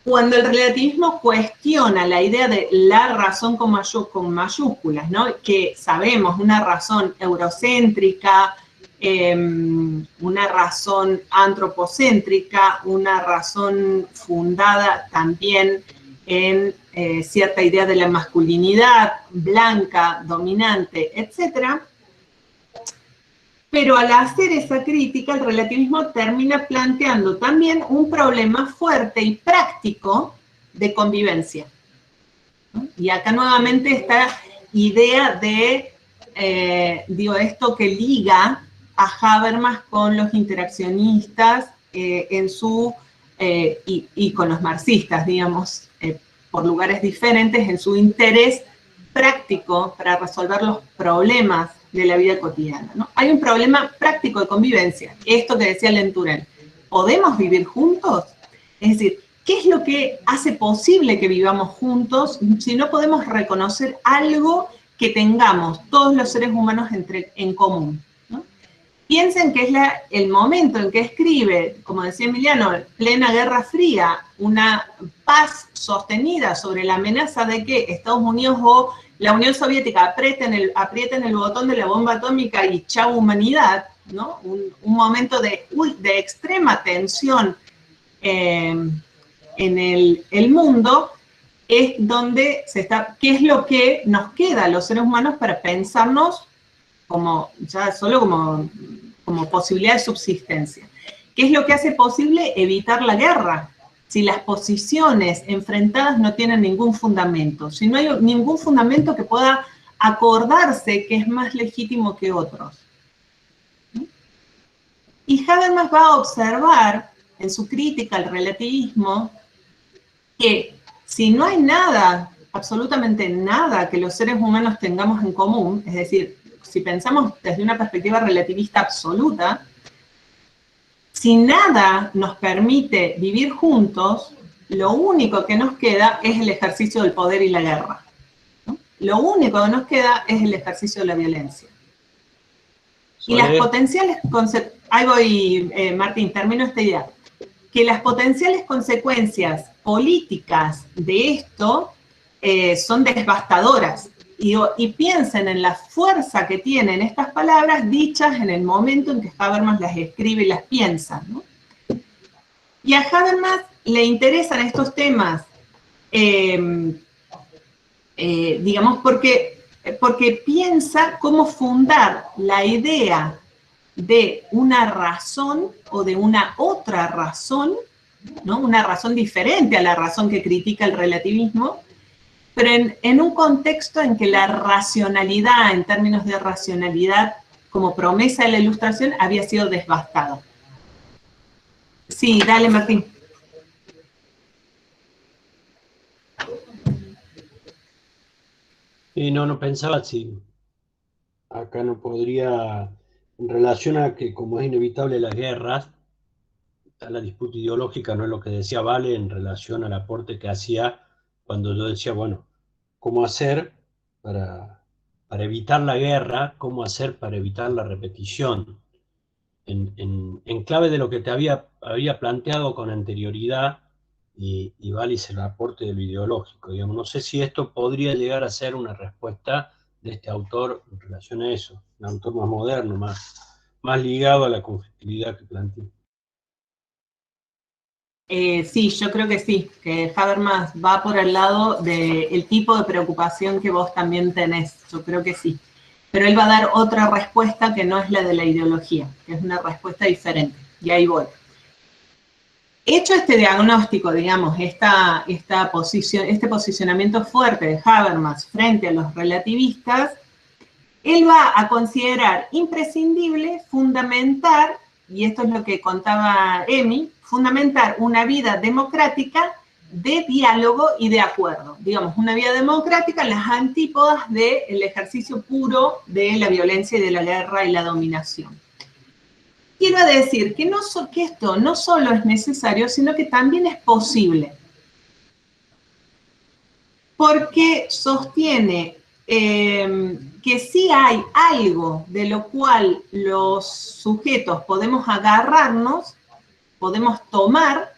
Speaker 1: cuando el relativismo cuestiona la idea de la razón con mayúsculas, ¿no? Que sabemos, una razón eurocéntrica, una razón antropocéntrica, una razón fundada también en cierta idea de la masculinidad blanca, dominante, etc. Pero al hacer esa crítica, el relativismo termina planteando también un problema fuerte y práctico de convivencia, ¿no? Y acá nuevamente esta idea de, digo, esto que liga a Habermas con los interaccionistas y con los marxistas, digamos, por lugares diferentes, en su interés práctico para resolver los problemas de la vida cotidiana, ¿no? Hay un problema práctico de convivencia, esto que decía Alain Touraine. ¿Podemos vivir juntos? Es decir, ¿qué es lo que hace posible que vivamos juntos si no podemos reconocer algo que tengamos todos los seres humanos en común, ¿no? Piensen que es el momento en que escribe, como decía Emiliano, plena Guerra Fría, una paz sostenida sobre la amenaza de que Estados Unidos o la Unión Soviética aprieten el botón de la bomba atómica y chau humanidad, ¿no? Un momento de extrema tensión en el mundo, es donde ¿qué es lo que nos queda a los seres humanos para pensarnos solo como posibilidad de subsistencia? ¿Qué es lo que hace posible evitar la guerra? Si las posiciones enfrentadas no tienen ningún fundamento, si no hay ningún fundamento que pueda acordarse que es más legítimo que otros. Y Habermas va a observar en su crítica al relativismo que si no hay nada, absolutamente nada que los seres humanos tengamos en común, es decir, si pensamos desde una perspectiva relativista absoluta, si nada nos permite vivir juntos, lo único que nos queda es el ejercicio del poder y la guerra, ¿no? Lo único que nos queda es el ejercicio de la violencia. Y las potenciales consecuencias, ahí voy, Martín, termino esta idea, que las potenciales consecuencias políticas de esto son devastadoras. y piensen en la fuerza que tienen estas palabras dichas en el momento en que Habermas las escribe y las piensa, ¿no? Y a Habermas le interesan estos temas, digamos, porque piensa cómo fundar la idea de una razón o de una otra razón, ¿no? Una razón diferente a la razón que critica el relativismo, pero en un contexto en que la racionalidad, en términos de racionalidad, como promesa de la Ilustración, había sido devastada. Sí, dale, Martín.
Speaker 5: No pensaba si acá no podría, en relación a que como es inevitable las guerras, la disputa ideológica, no es lo que decía Vale en relación al aporte que hacía cuando yo decía, bueno, ¿cómo hacer para evitar la guerra? ¿Cómo hacer para evitar la repetición? En clave de lo que te había planteado con anterioridad, y Vale el aporte de lo ideológico. Digamos. No sé si esto podría llegar a ser una respuesta de este autor en relación a eso, un autor más moderno, más ligado a la conflictividad que plantea.
Speaker 1: Sí, yo creo que sí, que Habermas va por el lado del tipo de preocupación que vos también tenés, yo creo que sí. Pero él va a dar otra respuesta que no es la de la ideología, que es una respuesta diferente, y ahí voy. Hecho este diagnóstico, digamos, este posicionamiento fuerte de Habermas frente a los relativistas, él va a considerar imprescindible fundamentar, y esto es lo que contaba Emi, fundamentar una vida democrática de diálogo y de acuerdo. Digamos, una vida democrática en las antípodas del ejercicio puro de la violencia y de la guerra y la dominación. Quiero decir que esto no solo es necesario, sino que también es posible. Porque sostiene que sí hay algo de lo cual los sujetos podemos agarrarnos, podemos tomar,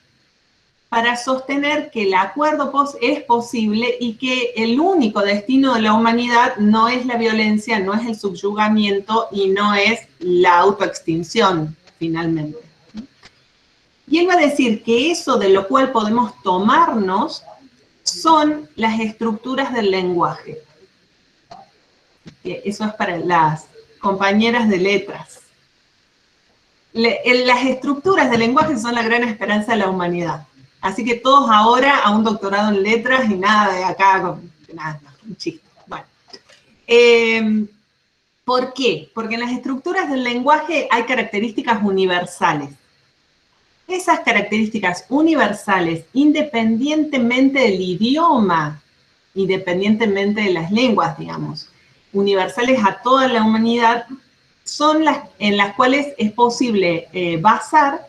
Speaker 1: para sostener que el acuerdo es posible y que el único destino de la humanidad no es la violencia, no es el subyugamiento y no es la autoextinción, finalmente. Y él va a decir que eso de lo cual podemos tomarnos son las estructuras del lenguaje. Eso es para las compañeras de letras. Las estructuras del lenguaje son la gran esperanza de la humanidad. Así que todos ahora a un doctorado en letras y nada de acá, nada, un chiste. Bueno. ¿Por qué? Porque en las estructuras del lenguaje hay características universales. Esas características universales, independientemente del idioma, independientemente de las lenguas, digamos, universales a toda la humanidad, son las en las cuales es posible basar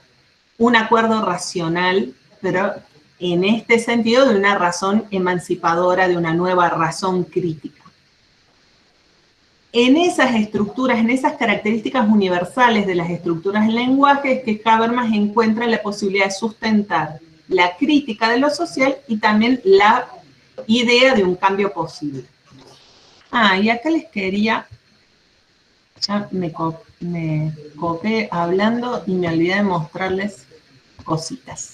Speaker 1: un acuerdo racional, pero en este sentido de una razón emancipadora, de una nueva razón crítica. En esas estructuras, en esas características universales de las estructuras del lenguaje es que Habermas encuentra la posibilidad de sustentar la crítica de lo social y también la idea de un cambio posible. Y acá les quería, ya me copé hablando y me olvidé de mostrarles cositas.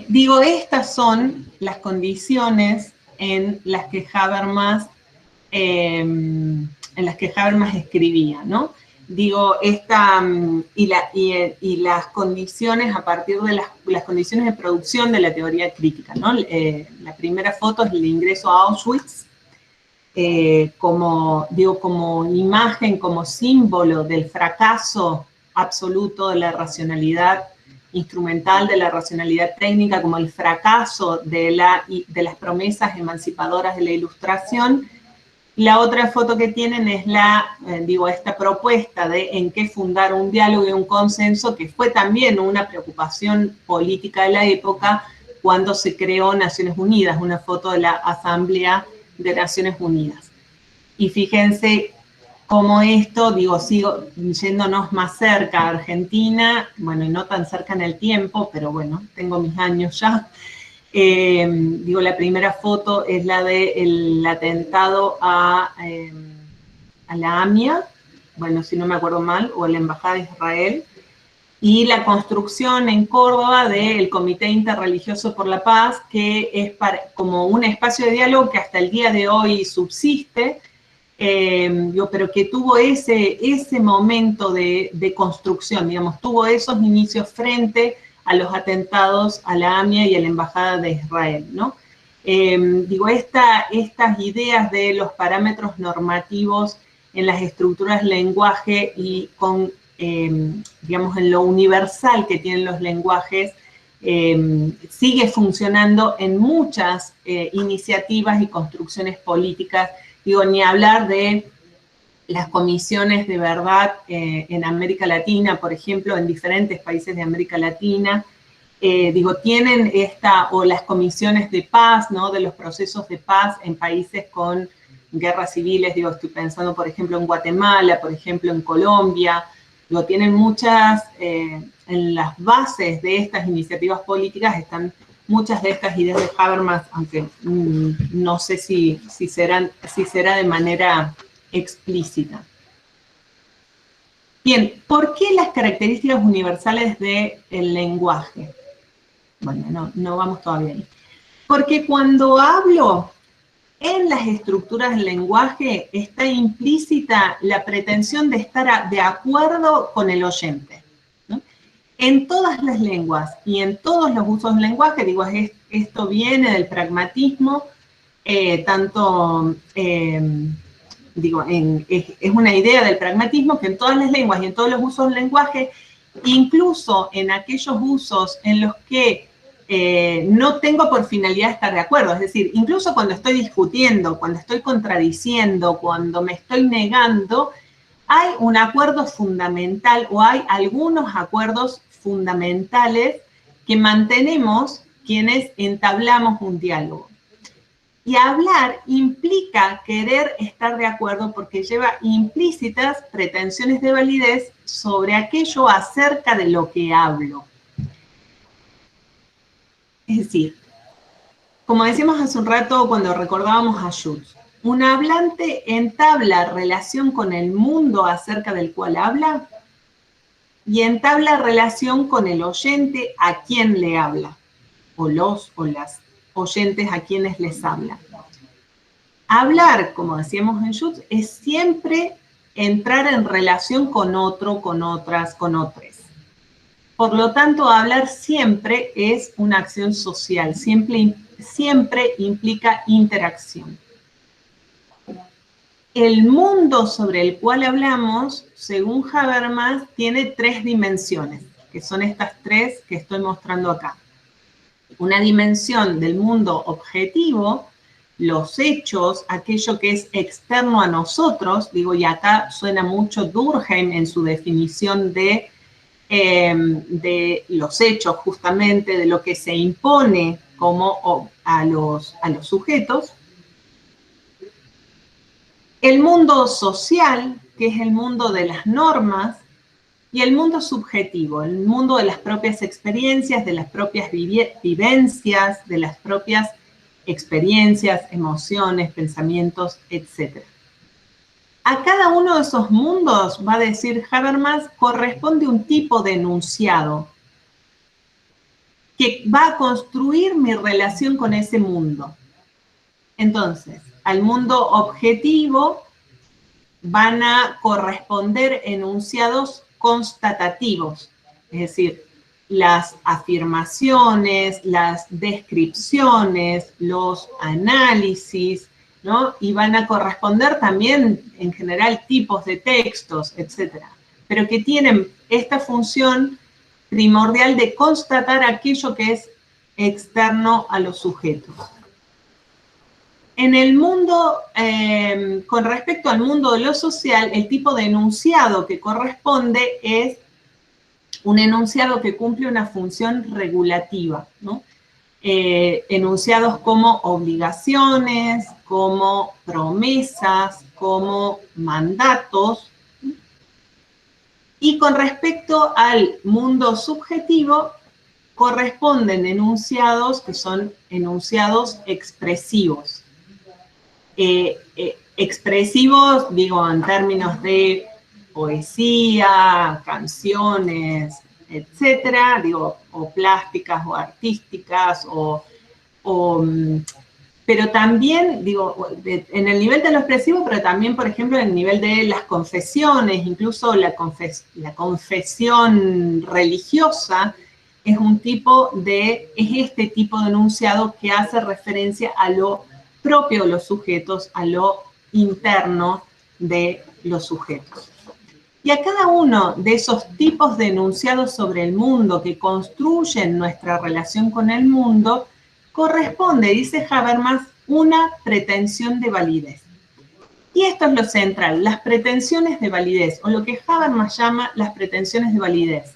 Speaker 1: Digo, estas son las condiciones en las que Habermas escribía, ¿no? Digo, y las condiciones a partir de las condiciones de producción de la teoría crítica, ¿no? La primera foto es el ingreso a Auschwitz, como imagen, como símbolo del fracaso absoluto de la racionalidad instrumental, de la racionalidad técnica, como el fracaso de las promesas emancipadoras de la Ilustración. La otra foto que tienen es esta propuesta de en qué fundar un diálogo y un consenso, que fue también una preocupación política de la época cuando se creó Naciones Unidas, una foto de la Asamblea de Naciones Unidas. Y fíjense como esto, digo, sigo yéndonos más cerca a Argentina, bueno, y no tan cerca en el tiempo, pero bueno, tengo mis años ya. Digo, la primera foto es la del atentado a la AMIA, bueno, si no me acuerdo mal, o a la Embajada de Israel, y la construcción en Córdoba del Comité Interreligioso por la Paz, que es como un espacio de diálogo que hasta el día de hoy subsiste, pero que tuvo ese momento de construcción, digamos, tuvo esos inicios frente a los atentados a la AMIA y a la Embajada de Israel, ¿no? Estas ideas de los parámetros normativos en las estructuras del lenguaje y con, digamos, en lo universal que tienen los lenguajes, sigue funcionando en muchas iniciativas y construcciones políticas. Digo, ni hablar de las comisiones de verdad en América Latina, por ejemplo, en diferentes países de América Latina. Tienen o las comisiones de paz, ¿no? De los procesos de paz en países con guerras civiles, estoy pensando, por ejemplo, en Guatemala, por ejemplo, en Colombia. Tienen muchas, en las bases de estas iniciativas políticas están muchas de estas ideas de Habermas, aunque no sé si será de manera explícita. Bien, ¿por qué las características universales del lenguaje? Bueno, no vamos todavía ahí. Porque cuando hablo, en las estructuras del lenguaje está implícita la pretensión de estar de acuerdo con el oyente, ¿no? En todas las lenguas y en todos los usos del lenguaje, esto viene del pragmatismo, es una idea del pragmatismo que en todas las lenguas y en todos los usos del lenguaje, incluso en aquellos usos en los que no tengo por finalidad estar de acuerdo, es decir, incluso cuando estoy discutiendo, cuando estoy contradiciendo, cuando me estoy negando, hay un acuerdo fundamental o hay algunos acuerdos fundamentales que mantenemos quienes entablamos un diálogo. Y hablar implica querer estar de acuerdo porque lleva implícitas pretensiones de validez sobre aquello acerca de lo que hablo. Es decir, como decíamos hace un rato cuando recordábamos a Schutz, un hablante entabla relación con el mundo acerca del cual habla y entabla relación con el oyente a quien le habla, o las oyentes a quienes les habla. Hablar, como decíamos en Schutz, es siempre entrar en relación con otro, con otras, con otros. Por lo tanto, hablar siempre es una acción social, siempre implica interacción. El mundo sobre el cual hablamos, según Habermas, tiene 3 dimensiones, que son estas 3 que estoy mostrando acá. Una dimensión del mundo objetivo, los hechos, aquello que es externo a nosotros, y acá suena mucho Durkheim en su definición de los hechos, justamente, de lo que se impone como a los sujetos. El mundo social, que es el mundo de las normas, y el mundo subjetivo, el mundo de las propias experiencias, de las propias vivencias, de las propias experiencias, emociones, pensamientos, etc. A cada uno de esos mundos, va a decir Habermas, corresponde un tipo de enunciado que va a construir mi relación con ese mundo. Entonces, al mundo objetivo van a corresponder enunciados constatativos, es decir, las afirmaciones, las descripciones, los análisis, ¿no? Y van a corresponder también, en general, tipos de textos, etcétera, pero que tienen esta función primordial de constatar aquello que es externo a los sujetos. En el mundo, con respecto al mundo de lo social, el tipo de enunciado que corresponde es un enunciado que cumple una función regulativa, ¿no? Enunciados como obligaciones, como promesas, como mandatos. Y con respecto al mundo subjetivo, corresponden enunciados que son enunciados expresivos. Expresivos, digo, en términos de poesía, canciones, etcétera, digo, o plásticas o artísticas, pero también, digo, en el nivel de lo expresivo, pero también, por ejemplo, en el nivel de las confesiones, incluso la confesión religiosa, es este tipo de enunciado que hace referencia a lo propio de los sujetos, a lo interno de los sujetos. Y a cada uno de esos tipos de enunciados sobre el mundo que construyen nuestra relación con el mundo, corresponde, dice Habermas, una pretensión de validez. Y esto es lo central, las pretensiones de validez, o lo que Habermas llama las pretensiones de validez.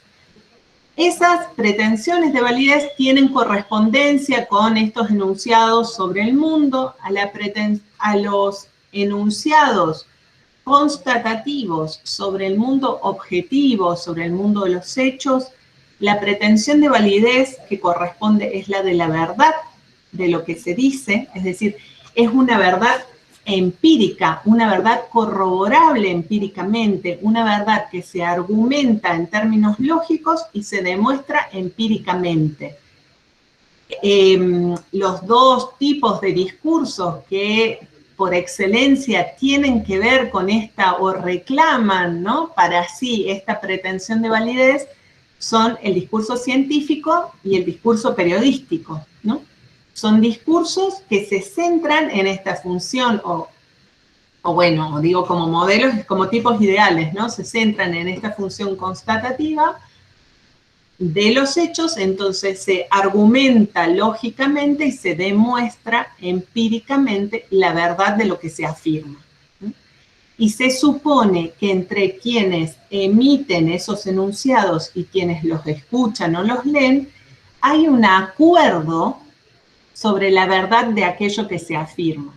Speaker 1: Esas pretensiones de validez tienen correspondencia con estos enunciados sobre el mundo, a los enunciados constatativos sobre el mundo objetivo, sobre el mundo de los hechos. La pretensión de validez que corresponde es la de la verdad de lo que se dice, es decir, es una verdad empírica, una verdad corroborable empíricamente, una verdad que se argumenta en términos lógicos y se demuestra empíricamente. Los dos tipos de discursos que por excelencia tienen que ver con esta, o reclaman, ¿no?, para sí esta pretensión de validez, son el discurso científico y el discurso periodístico, ¿no? Son discursos que se centran en esta función, o bueno, digo como modelos, como tipos ideales, ¿no? Se centran en esta función constatativa de los hechos, entonces se argumenta lógicamente y se demuestra empíricamente la verdad de lo que se afirma. Y se supone que entre quienes emiten esos enunciados y quienes los escuchan o los leen, hay un acuerdo sobre la verdad de aquello que se afirma.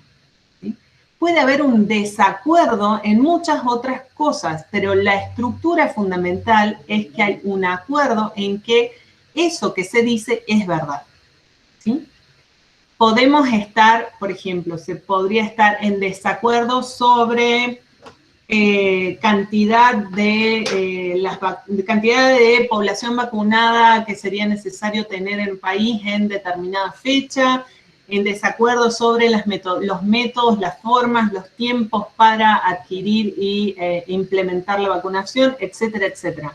Speaker 1: ¿Sí? Puede haber un desacuerdo en muchas otras cosas, pero la estructura fundamental es que hay un acuerdo en que eso que se dice es verdad. ¿Sí? Podemos estar, por ejemplo, se podría estar en desacuerdo sobre cantidad de población vacunada que sería necesario tener en el país en determinada fecha, en desacuerdo sobre los métodos, las formas, los tiempos para adquirir y implementar la vacunación, etcétera, etcétera.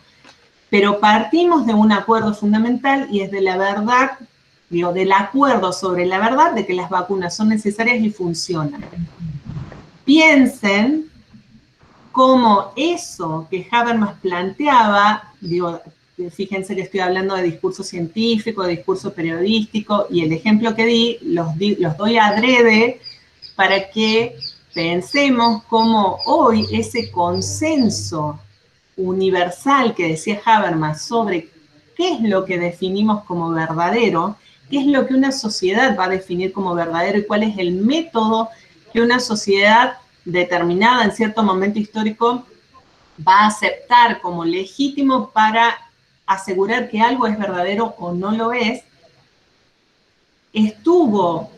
Speaker 1: Pero partimos de un acuerdo fundamental y es de la verdad, digo, del acuerdo sobre la verdad de que las vacunas son necesarias y funcionan. Piensen cómo eso que Habermas planteaba, digo, fíjense que estoy hablando de discurso científico, de discurso periodístico, y el ejemplo que di, los doy adrede para que pensemos cómo hoy ese consenso universal que decía Habermas sobre qué es lo que definimos como verdadero, qué es lo que una sociedad va a definir como verdadero y cuál es el método que una sociedad determinada en cierto momento histórico va a aceptar como legítimo para asegurar que algo es verdadero o no lo es, hubo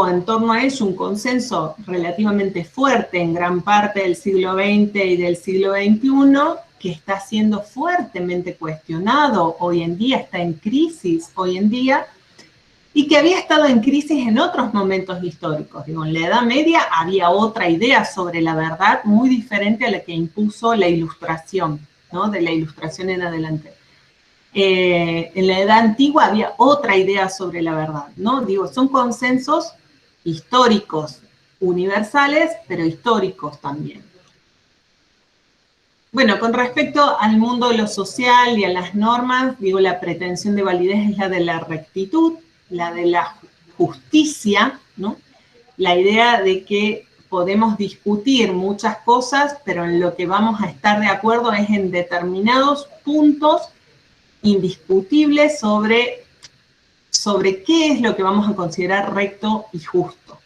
Speaker 1: en torno a eso un consenso relativamente fuerte en gran parte del siglo XX y del siglo XXI, que está siendo fuertemente cuestionado hoy en día, está en crisis hoy en día, y que había estado en crisis en otros momentos históricos. Digo, en la Edad Media había otra idea sobre la verdad muy diferente a la que impuso la Ilustración, ¿no? De la Ilustración en adelante. En la Edad Antigua había otra idea sobre la verdad, ¿no? Digo, son consensos históricos, universales, pero históricos también. Bueno, con respecto al mundo de lo social y a las normas, digo, la pretensión de validez es la de la rectitud, la de la justicia, ¿no? La idea de que podemos discutir muchas cosas, pero en lo que vamos a estar de acuerdo es en determinados puntos indiscutibles sobre qué es lo que vamos a considerar recto y justo,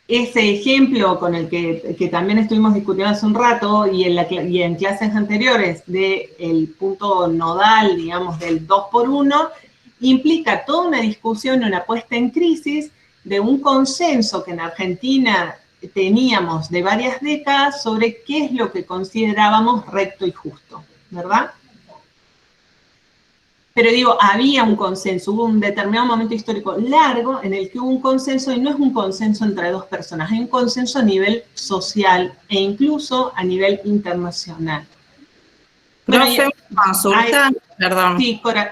Speaker 1: ese ejemplo con el que también estuvimos discutiendo hace un rato y en clases anteriores del punto nodal, digamos, del 2 por 1, implica toda una discusión, una puesta en crisis de un consenso que en Argentina teníamos de varias décadas sobre qué es lo que considerábamos recto y justo, ¿verdad? Pero digo, había un consenso, hubo un determinado momento histórico largo en el que hubo un consenso, y no es un consenso entre dos personas, hay un consenso a nivel social e incluso a nivel internacional.
Speaker 6: Profe, consulta, perdón.
Speaker 1: Sí, Cora,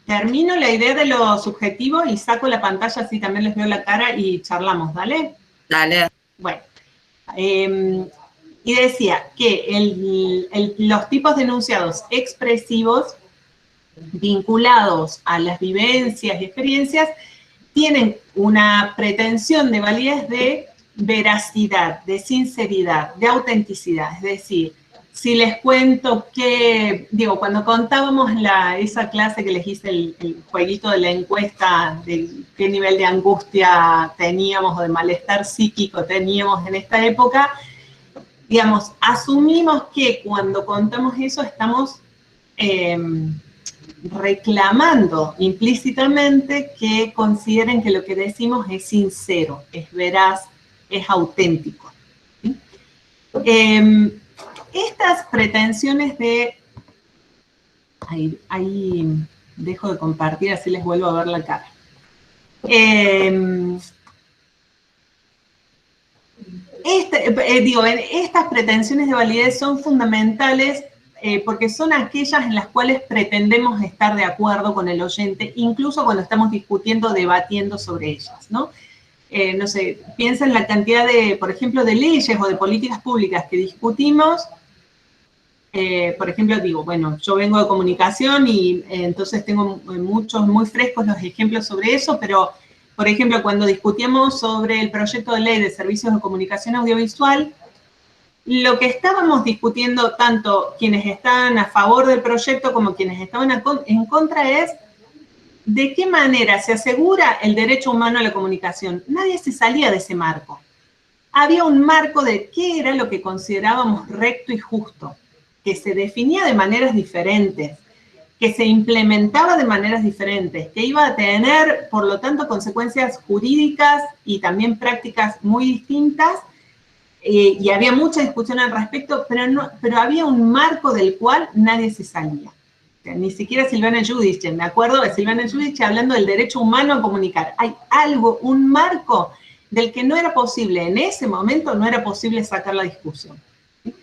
Speaker 1: termino la idea de lo subjetivo y saco la pantalla, así también les veo la cara y charlamos, ¿dale?
Speaker 6: Dale.
Speaker 1: Bueno, y decía que los tipos de enunciados expresivos vinculados a las vivencias y experiencias tienen una pretensión de validez de veracidad, de sinceridad, de autenticidad. Es decir, si les cuento que, digo, cuando contábamos esa clase que les hice el jueguito de la encuesta de qué nivel de angustia teníamos o de malestar psíquico teníamos en esta época, digamos, asumimos que cuando contamos eso estamos reclamando implícitamente que consideren que lo que decimos es sincero, es veraz, es auténtico. ¿Sí? Estas pretensiones de... Ahí dejo de compartir, así les vuelvo a ver la cara. Estas pretensiones de validez son fundamentales porque son aquellas en las cuales pretendemos estar de acuerdo con el oyente, incluso cuando estamos discutiendo, debatiendo sobre ellas, ¿no? No sé, piensa en la cantidad de, por ejemplo, de leyes o de políticas públicas que discutimos. Por ejemplo, digo, bueno, yo vengo de comunicación y entonces tengo muchos, muy frescos los ejemplos sobre eso, pero, por ejemplo, cuando discutíamos sobre el proyecto de ley de servicios de comunicación audiovisual, lo que estábamos discutiendo, tanto quienes estaban a favor del proyecto como quienes estaban en contra, es de qué manera se asegura el derecho humano a la comunicación. Nadie se salía de ese marco. Había un marco de qué era lo que considerábamos recto y justo, que se definía de maneras diferentes, que se implementaba de maneras diferentes, que iba a tener, por lo tanto, consecuencias jurídicas y también prácticas muy distintas, y había mucha discusión al respecto, pero había un marco del cual nadie se salía. O sea, ni siquiera Silvana Giudice, me acuerdo de Silvana Giudice hablando del derecho humano a comunicar. Hay algo, un marco del que no era posible, en ese momento no era posible sacar la discusión. ¿Sí?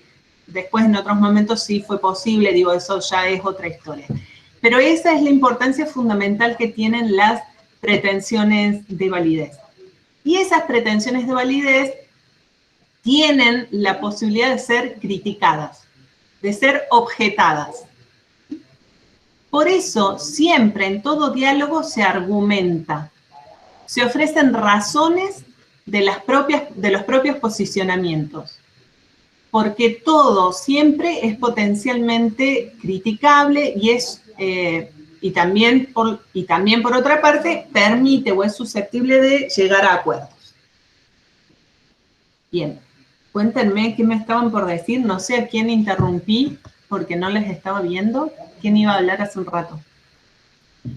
Speaker 1: Después en otros momentos sí fue posible, digo, eso ya es otra historia. Pero esa es la importancia fundamental que tienen las pretensiones de validez. Y esas pretensiones de validez tienen la posibilidad de ser criticadas, de ser objetadas. Por eso, siempre en todo diálogo se argumenta, se ofrecen razones de los propios posicionamientos, porque todo siempre es potencialmente criticable y también por otra parte permite o es susceptible de llegar a acuerdos. Bien. Cuéntenme qué me estaban por decir, no sé a quién interrumpí porque no les estaba viendo. ¿Quién iba a hablar hace un rato?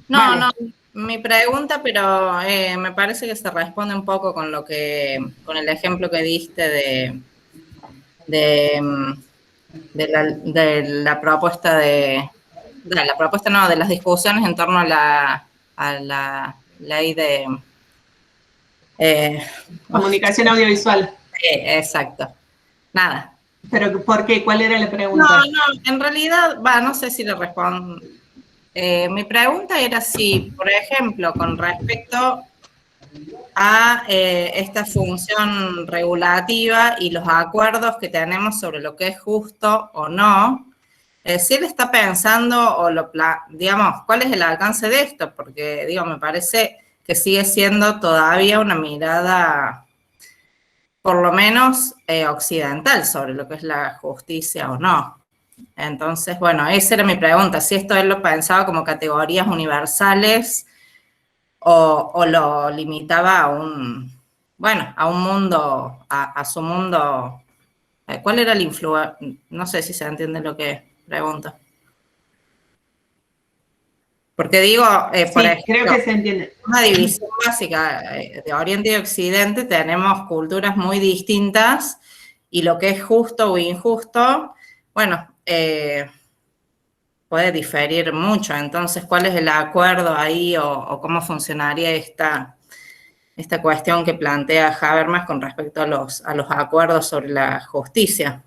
Speaker 6: No,
Speaker 1: vale.
Speaker 6: No, mi pregunta, pero me parece que se responde un poco con con el ejemplo que diste de la propuesta de las discusiones en torno a la ley de
Speaker 1: comunicación audiovisual.
Speaker 6: Exacto. Nada.
Speaker 1: ¿Pero por qué? ¿Cuál era la pregunta?
Speaker 6: No, en realidad, no sé si le respondo. Mi pregunta era si, por ejemplo, con respecto a esta función regulativa y los acuerdos que tenemos sobre lo que es justo o no, si él está pensando digamos, ¿cuál es el alcance de esto? Porque, digo, me parece que sigue siendo todavía una mirada, por lo menos occidental, sobre lo que es la justicia o no. Entonces, bueno, esa era mi pregunta, si esto él lo pensaba como categorías universales o lo limitaba bueno, a un mundo, a su mundo. ¿Cuál era el influencer? No sé si se entiende lo que pregunto. Porque digo, por
Speaker 1: Sí, creo
Speaker 6: ejemplo,
Speaker 1: que se entiende.
Speaker 6: una división básica de Oriente y Occidente, tenemos culturas muy distintas y lo que es justo o injusto, bueno, puede diferir mucho. Entonces, ¿cuál es el acuerdo ahí o cómo funcionaría esta cuestión que plantea Habermas con respecto a los acuerdos sobre la justicia?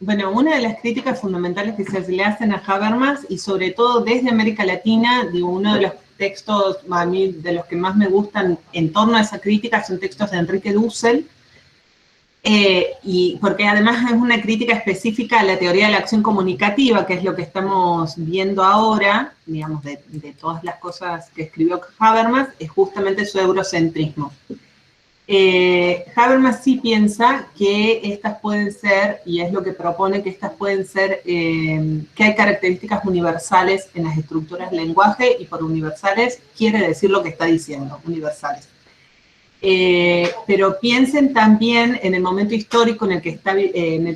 Speaker 1: Bueno, una de las críticas fundamentales que se le hacen a Habermas, y sobre todo desde América Latina, digo, uno de los textos a mí de los que más me gustan en torno a esa crítica son textos de Enrique Dussel, y porque además es una crítica específica a la teoría de la acción comunicativa, que es lo que estamos viendo ahora, digamos, de todas las cosas que escribió Habermas, es justamente su eurocentrismo. Habermas sí piensa que estas pueden ser, y es lo que propone, que estas pueden ser, que hay características universales en las estructuras del lenguaje, y por universales quiere decir lo que está diciendo, universales. Pero piensen también en el momento histórico en el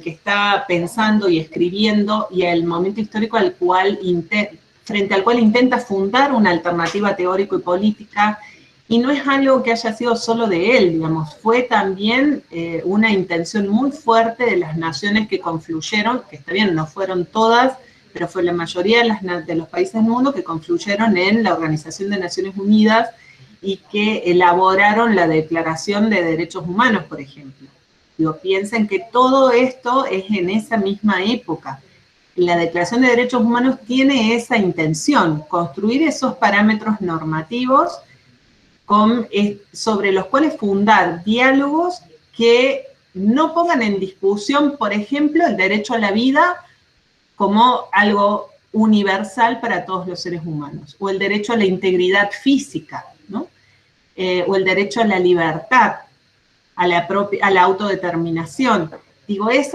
Speaker 1: que está pensando y escribiendo, y el momento histórico frente al cual intenta fundar una alternativa teórico y política. Y no es algo que haya sido solo de él, digamos, fue también una intención muy fuerte de las naciones que confluyeron, que está bien, no fueron todas, pero fue la mayoría de los países del mundo que confluyeron en la Organización de Naciones Unidas y que elaboraron la Declaración de Derechos Humanos, por ejemplo. Digo, piensen que todo esto es en esa misma época. La Declaración de Derechos Humanos tiene esa intención, construir esos parámetros normativos sobre los cuales fundar diálogos que no pongan en discusión, por ejemplo, el derecho a la vida como algo universal para todos los seres humanos, o el derecho a la integridad física, ¿no? O el derecho a la libertad, a la autodeterminación. Digo, es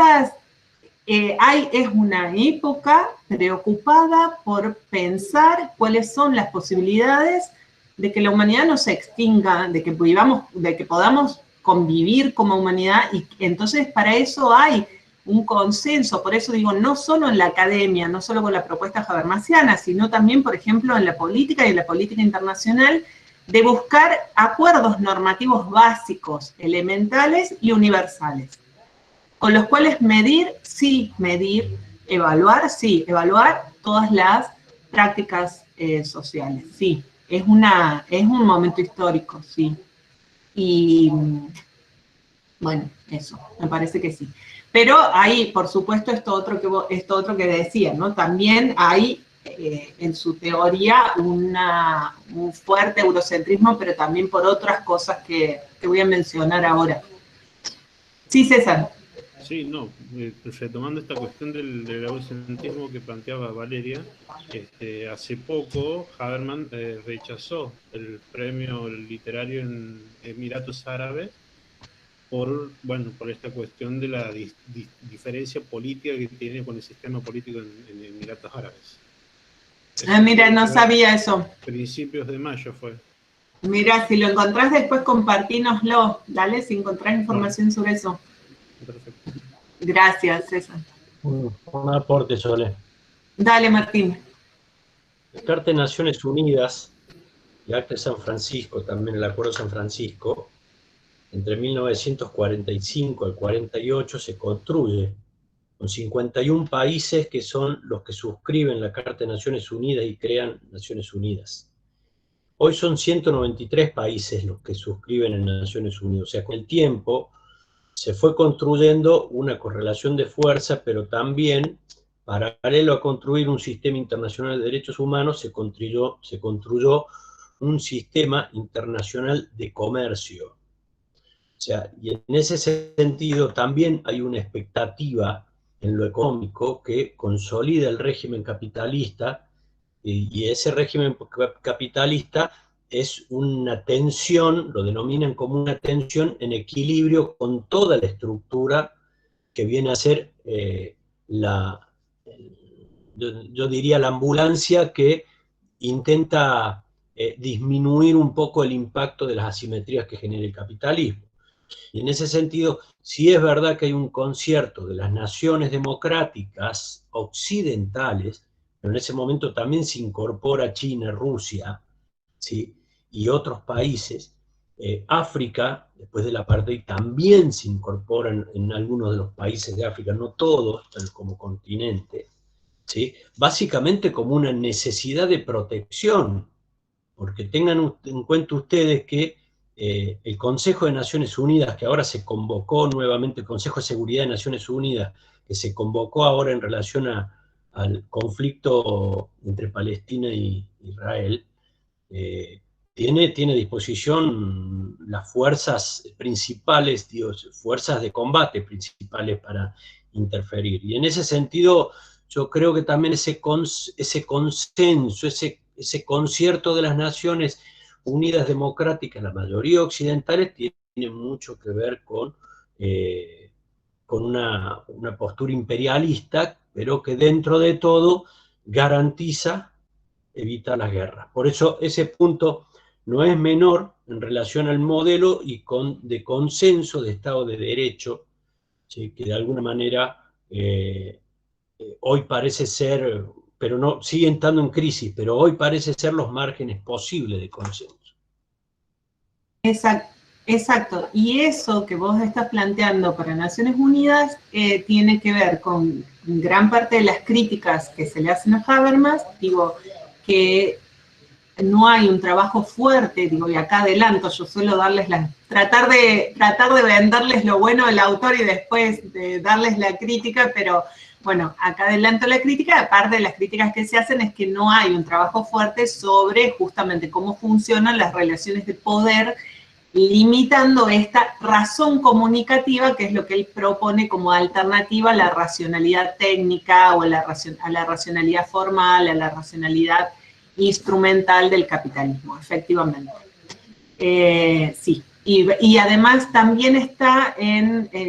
Speaker 1: una época preocupada por pensar cuáles son las posibilidades de que la humanidad no se extinga, de que podamos convivir como humanidad, y entonces para eso hay un consenso. Por eso digo, no solo en la academia, no solo con la propuesta habermasiana, sino también, por ejemplo, en la política y en la política internacional, de buscar acuerdos normativos básicos, elementales y universales, con los cuales medir, evaluar todas las prácticas sociales, sí. Es un momento histórico, sí. Y bueno, eso, me parece que sí. Pero hay, por supuesto, esto otro que decía, ¿no? También hay en su teoría un fuerte eurocentrismo, pero también por otras cosas que voy a mencionar ahora. Sí, César.
Speaker 2: Sí, no, retomando esta cuestión del eurocentrismo que planteaba Valeria, hace poco Habermas rechazó el premio literario en Emiratos Árabes por esta cuestión de la diferencia política que tiene con el sistema político en Emiratos Árabes.
Speaker 1: Mira, no sabía eso.
Speaker 2: Principios de mayo fue.
Speaker 1: Mira, si lo encontrás después compartínoslo, dale, si encontrás información sobre eso.
Speaker 2: Perfecto.
Speaker 1: Gracias, César.
Speaker 5: Un aporte, Sole.
Speaker 1: Dale, Martín.
Speaker 5: La Carta de Naciones Unidas y Acta de San Francisco, también el Acuerdo de San Francisco, entre 1945 al 48 se construye con 51 países que son los que suscriben la Carta de Naciones Unidas y crean Naciones Unidas. Hoy son 193 países los que suscriben en Naciones Unidas, o sea, con el tiempo se fue construyendo una correlación de fuerza, pero también, paralelo a construir un sistema internacional de derechos humanos, se construyó un sistema internacional de comercio. O sea, y en ese sentido también hay una expectativa en lo económico que consolida el régimen capitalista, y ese régimen capitalista es una tensión, lo denominan como una tensión en equilibrio con toda la estructura que viene a ser yo diría la ambulancia que intenta disminuir un poco el impacto de las asimetrías que genera el capitalismo. Y en ese sentido, sí es verdad que hay un concierto de las naciones democráticas occidentales, pero en ese momento también se incorpora China, Rusia, ¿sí? Y otros países. África, después del apartheid, también se incorporan en algunos de los países de África, no todos, pero como continente, ¿sí? Básicamente como una necesidad de protección, porque tengan en cuenta ustedes que el Consejo de Naciones Unidas, que ahora se convocó nuevamente, el Consejo de Seguridad de Naciones Unidas, que se convocó ahora en relación al conflicto entre Palestina e Israel, tiene a disposición las fuerzas principales, fuerzas de combate principales para interferir. Y en ese sentido, yo creo que también ese consenso, ese concierto de las Naciones Unidas Democráticas, la mayoría occidentales, tiene mucho que ver con una postura imperialista, pero que dentro de todo garantiza evitar las guerras. Por eso ese punto no es menor en relación al modelo de consenso de Estado de Derecho, ¿sí? Que de alguna manera hoy parece ser, pero no, sigue estando en crisis, pero hoy parece ser los márgenes posibles de consenso.
Speaker 1: Exacto. Y eso que vos estás planteando para Naciones Unidas tiene que ver con gran parte de las críticas que se le hacen a Habermas, digo, que no hay un trabajo fuerte, digo, y acá adelanto, yo suelo darles tratar de venderles lo bueno del autor y después de darles la crítica, pero bueno, acá adelanto la crítica, aparte de las críticas que se hacen es que no hay un trabajo fuerte sobre justamente cómo funcionan las relaciones de poder, limitando esta razón comunicativa, que es lo que él propone como alternativa a la racionalidad técnica o a la racionalidad formal, a la racionalidad instrumental del capitalismo, efectivamente. Sí, y además también está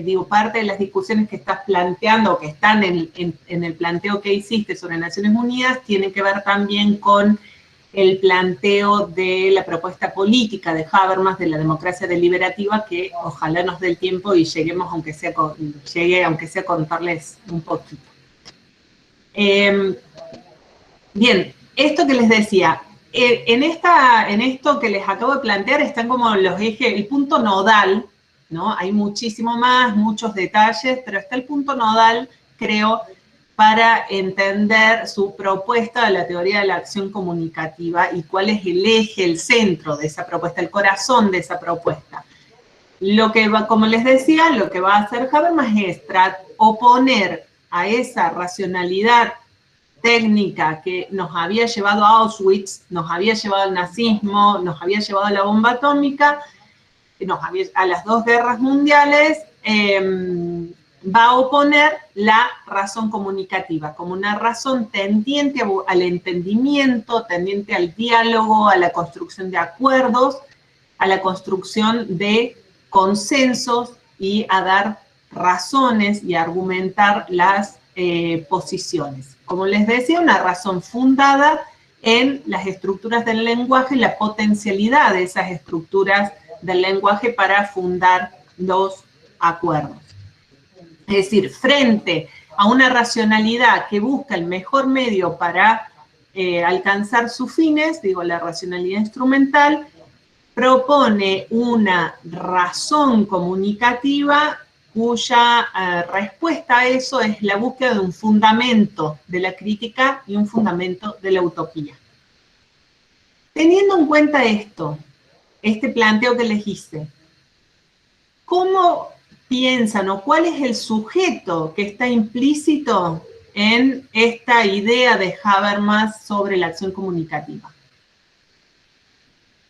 Speaker 1: digo, parte de las discusiones que estás planteando, o que están en el planteo que hiciste sobre Naciones Unidas, tienen que ver también con el planteo de la propuesta política de Habermas de la democracia deliberativa, que ojalá nos dé el tiempo y lleguemos, aunque sea a contarles un poquito. Bien, esto que les decía, en esto que les acabo de plantear están como los ejes, el punto nodal, ¿no? Hay muchísimo más, muchos detalles, pero está el punto nodal, creo, para entender su propuesta de la teoría de la acción comunicativa y cuál es el eje, el centro de esa propuesta, el corazón de esa propuesta. Como les decía, lo que va a hacer Habermas es oponer a esa racionalidad técnica que nos había llevado a Auschwitz, nos había llevado al nazismo, nos había llevado a la bomba atómica, a las dos guerras mundiales, va a oponer la razón comunicativa, como una razón tendiente al entendimiento, tendiente al diálogo, a la construcción de acuerdos, a la construcción de consensos y a dar razones y a argumentar las posiciones. Como les decía, una razón fundada en las estructuras del lenguaje y la potencialidad de esas estructuras del lenguaje para fundar los acuerdos. Es decir, frente a una racionalidad que busca el mejor medio para alcanzar sus fines, digo, la racionalidad instrumental, propone una razón comunicativa cuya respuesta a eso es la búsqueda de un fundamento de la crítica y un fundamento de la utopía. Teniendo en cuenta esto, este planteo que les hice, ¿cómo piensan o cuál es el sujeto que está implícito en esta idea de Habermas sobre la acción comunicativa?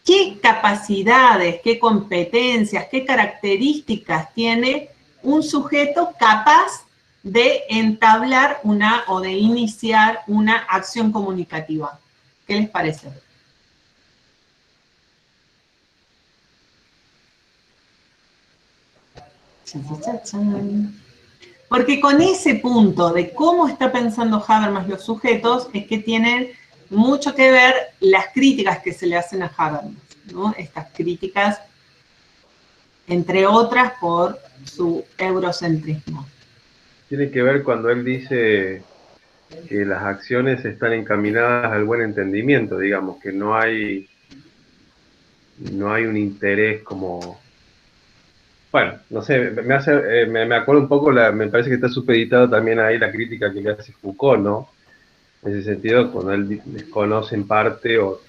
Speaker 1: ¿Qué capacidades, qué competencias, qué características tiene un sujeto capaz de entablar o de iniciar una acción comunicativa? ¿Qué les parece? Porque con ese punto de cómo está pensando Habermas los sujetos es que tienen mucho que ver las críticas que se le hacen a Habermas, ¿no? Estas críticas, entre otras, por su eurocentrismo.
Speaker 7: Tiene que ver cuando él dice que las acciones están encaminadas al buen entendimiento, digamos, que no hay un interés como... Bueno, no sé, me acuerdo un poco, me parece que está supeditado también ahí la crítica que le hace Foucault, ¿no? En ese sentido, cuando él desconoce en parte o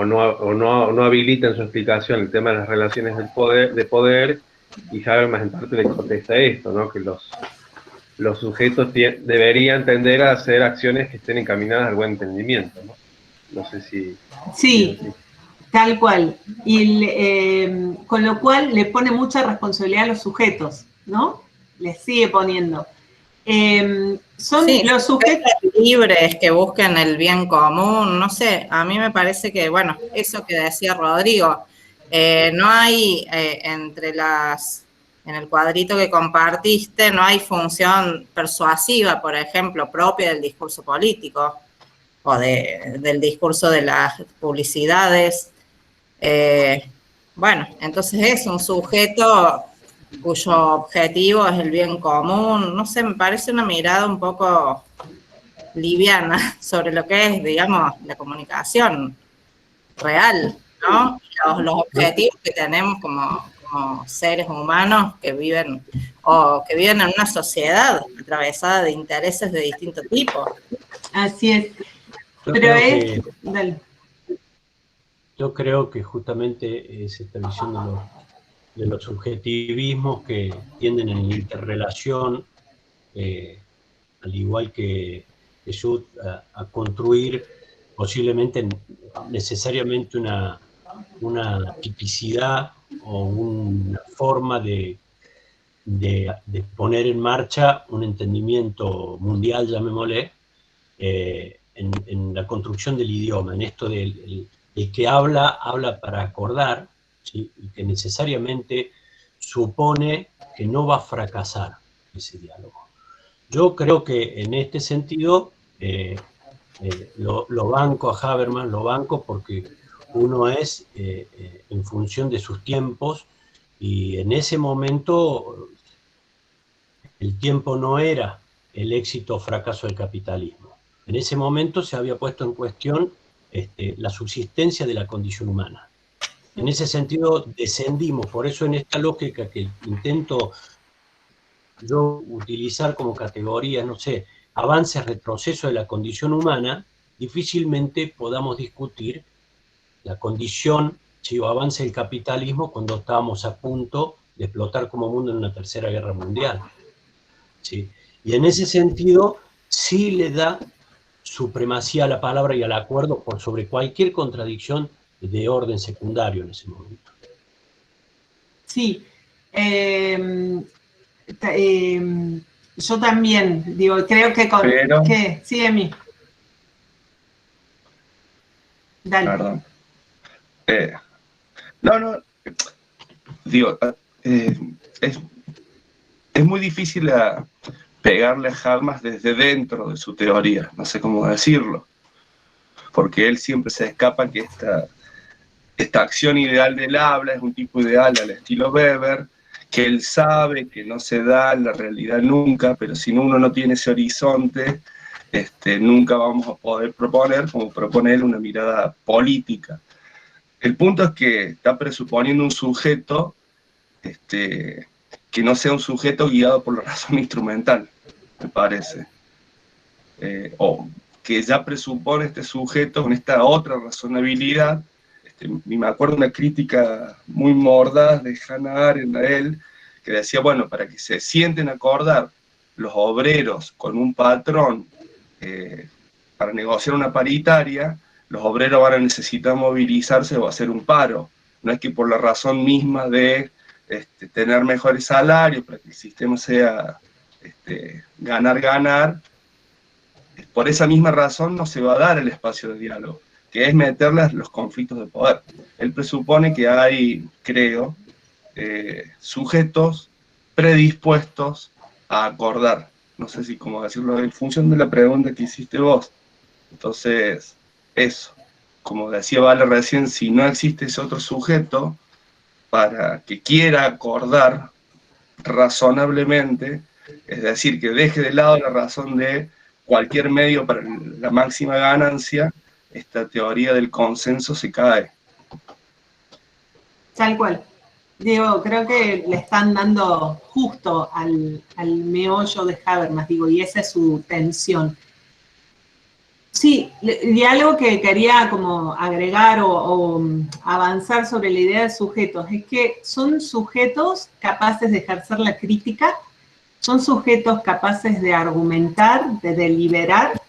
Speaker 7: no habilita en su explicación el tema de las relaciones de poder, y Habermas en parte le contesta esto, ¿no? Que los sujetos deberían tender a hacer acciones que estén encaminadas al buen entendimiento, ¿no? No sé si...
Speaker 1: Sí, tal cual. Y con lo cual le pone mucha responsabilidad a los sujetos, ¿no? Les sigue poniendo. Son
Speaker 6: sí,
Speaker 1: los sujetos
Speaker 6: libres que busquen el bien común, no sé, a mí me parece que, bueno, eso que decía Rodrigo, no hay en el cuadrito que compartiste, no hay función persuasiva, por ejemplo, propia del discurso político o del discurso de las publicidades. Bueno, entonces es un sujeto cuyo objetivo es el bien común, no sé, me parece una mirada un poco liviana sobre lo que es, digamos, la comunicación real, ¿no? Los objetivos que tenemos como seres humanos que viven en una sociedad atravesada de intereses de distinto tipo.
Speaker 1: Así es.
Speaker 5: Yo creo que justamente es esta visión de los subjetivismos que tienden en la interrelación, al igual que Jesús, a construir posiblemente necesariamente una tipicidad o una forma de poner en marcha un entendimiento mundial, llamémosle, en la construcción del idioma, en esto del el que habla para acordar, ¿sí? Y que necesariamente supone que no va a fracasar ese diálogo. Yo creo que en este sentido lo banco a Habermas, lo banco porque uno es en función de sus tiempos, y en ese momento el tiempo no era el éxito o fracaso del capitalismo. En ese momento se había puesto en cuestión la subsistencia de la condición humana. En ese sentido descendimos, por eso en esta lógica que intento yo utilizar como categoría, no sé, avance, retroceso de la condición humana, difícilmente podamos discutir la condición, si o avance del capitalismo cuando estábamos a punto de explotar como mundo en una tercera guerra mundial. ¿Sí? Y en ese sentido sí le da supremacía a la palabra y al acuerdo por sobre cualquier contradicción de orden secundario en ese momento.
Speaker 1: Sí. Yo también, digo, creo que con...
Speaker 4: Pero,
Speaker 1: ¿Qué? Sí, Emi. Dale.
Speaker 4: perdón. No, digo, es muy difícil pegarle a Habermas desde dentro de su teoría, no sé cómo decirlo, porque él siempre se escapa que esta acción ideal del habla es un tipo ideal al estilo Weber, que él sabe que no se da en la realidad nunca, pero si uno no tiene ese horizonte, nunca vamos a poder proponer, como propone él, una mirada política. El punto es que está presuponiendo un sujeto que no sea un sujeto guiado por la razón instrumental, me parece. O que ya presupone este sujeto con esta otra razonabilidad. Y me acuerdo una crítica muy mordaz de Hannah Arendt a él, que decía, bueno, para que se sienten a acordar los obreros con un patrón para negociar una paritaria, los obreros van a necesitar movilizarse o hacer un paro. No es que por la razón misma de tener mejores salarios, para que el sistema sea ganar, por esa misma razón no se va a dar el espacio de diálogo, que es meterles los conflictos de poder. Él presupone que hay, creo, sujetos predispuestos a acordar. No sé si cómo decirlo, en función de la pregunta que hiciste vos.
Speaker 8: Entonces, eso, como decía Vale recién, si no existe ese otro sujeto para que quiera acordar razonablemente, es decir, que deje de lado la razón de cualquier medio para la máxima ganancia, esta teoría del consenso se cae.
Speaker 1: Tal cual. Digo, creo que le están dando justo al meollo de Habermas, digo, y esa es su tensión. Sí, y algo que quería como agregar o avanzar sobre la idea de sujetos, es que son sujetos capaces de ejercer la crítica, son sujetos capaces de argumentar, de deliberar,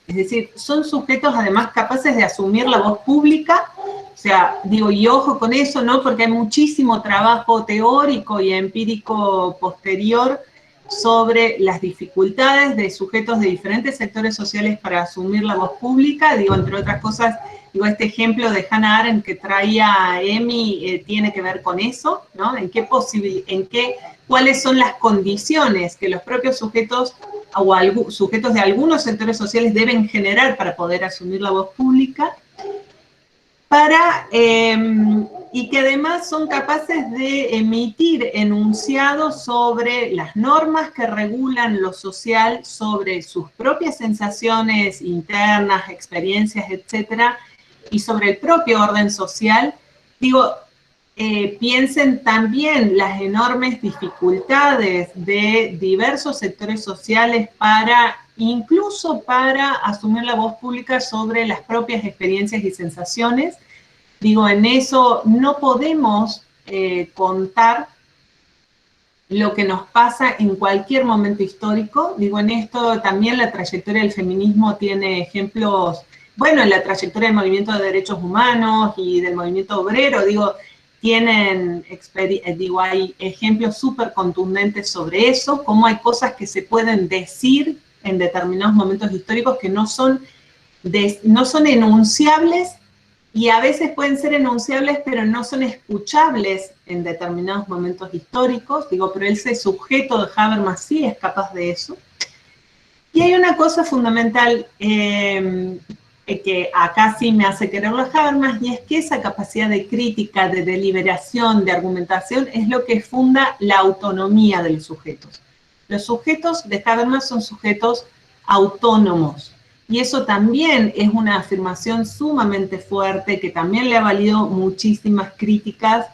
Speaker 1: es decir, son sujetos además capaces de asumir la voz pública. O sea, digo, y ojo con eso, ¿no? Porque hay muchísimo trabajo teórico y empírico posterior sobre las dificultades de sujetos de diferentes sectores sociales para asumir la voz pública. Digo, entre otras cosas, digo, este ejemplo de Hannah Arendt que traía Emi tiene que ver con eso, ¿no? ¿Cuáles son las condiciones que los propios sujetos o sujetos de algunos sectores sociales deben generar para poder asumir la voz pública? Y que además son capaces de emitir enunciados sobre las normas que regulan lo social, sobre sus propias sensaciones internas, experiencias, etcétera, y sobre el propio orden social. Digo, piensen también las enormes dificultades de diversos sectores sociales incluso para asumir la voz pública sobre las propias experiencias y sensaciones. Digo, en eso no podemos contar lo que nos pasa en cualquier momento histórico. Digo, en esto también la trayectoria del feminismo tiene ejemplos, bueno, en la trayectoria del movimiento de derechos humanos y del movimiento obrero, digo, hay ejemplos súper contundentes sobre eso, cómo hay cosas que se pueden decir en determinados momentos históricos que no son enunciables, y a veces pueden ser enunciables, pero no son escuchables en determinados momentos históricos. Digo, pero ese sujeto de Habermas sí es capaz de eso. Y hay una cosa fundamental que acá sí me hace quererlo a Habermas, y es que esa capacidad de crítica, de deliberación, de argumentación, es lo que funda la autonomía de los sujetos. Los sujetos de Habermas son sujetos autónomos, y eso también es una afirmación sumamente fuerte, que también le ha valido muchísimas críticas,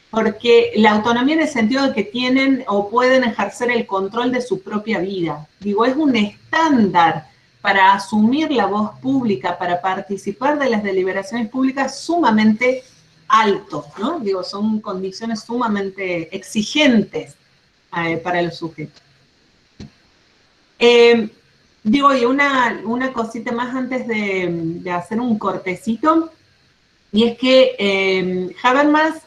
Speaker 1: porque la autonomía en el sentido de que tienen o pueden ejercer el control de su propia vida. Digo, es un estándar para asumir la voz pública, para participar de las deliberaciones públicas sumamente alto, ¿no? Digo, son condiciones sumamente exigentes para los sujetos. Digo, y una cosita más antes de hacer un cortecito, y es que Habermas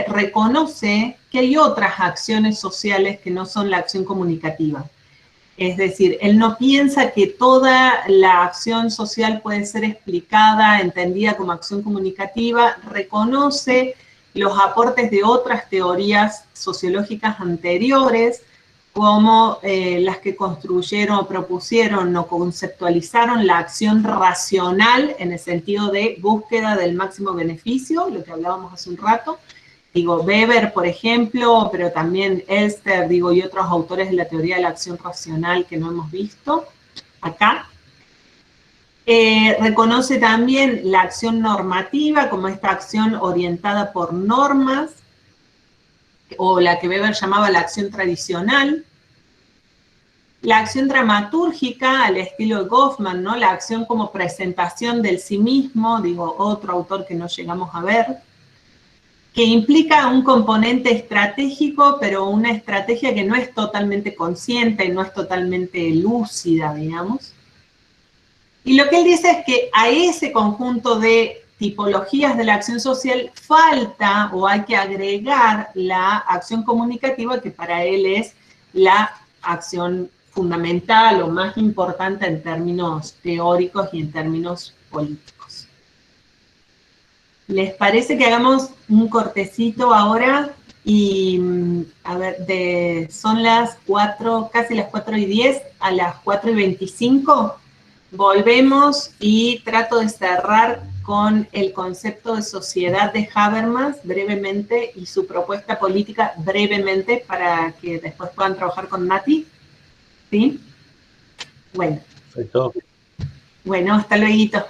Speaker 1: reconoce que hay otras acciones sociales que no son la acción comunicativa. Es decir, él no piensa que toda la acción social puede ser explicada, entendida como acción comunicativa, reconoce los aportes de otras teorías sociológicas anteriores, como las que construyeron, propusieron o conceptualizaron la acción racional en el sentido de búsqueda del máximo beneficio, lo que hablábamos hace un rato. Digo, Weber, por ejemplo, pero también Elster, digo, y otros autores de la teoría de la acción racional que no hemos visto acá. Reconoce también la acción normativa como esta acción orientada por normas, o la que Weber llamaba la acción tradicional. La acción dramatúrgica, al estilo de Goffman, ¿no? La acción como presentación del sí mismo, digo, otro autor que no llegamos a ver, que implica un componente estratégico, pero una estrategia que no es totalmente consciente y no es totalmente lúcida, digamos. Y lo que él dice es que a ese conjunto de tipologías de la acción social falta o hay que agregar la acción comunicativa, que para él es la acción fundamental o más importante en términos teóricos y en términos políticos. ¿Les parece que hagamos un cortecito ahora? Y, a ver, son las 4, casi las 4:10 a las 4:25. volvemos y trato de cerrar con el concepto de sociedad de Habermas brevemente y su propuesta política brevemente para que después puedan trabajar con Mati. ¿Sí? Bueno.
Speaker 5: Perfecto.
Speaker 1: Bueno, hasta luego.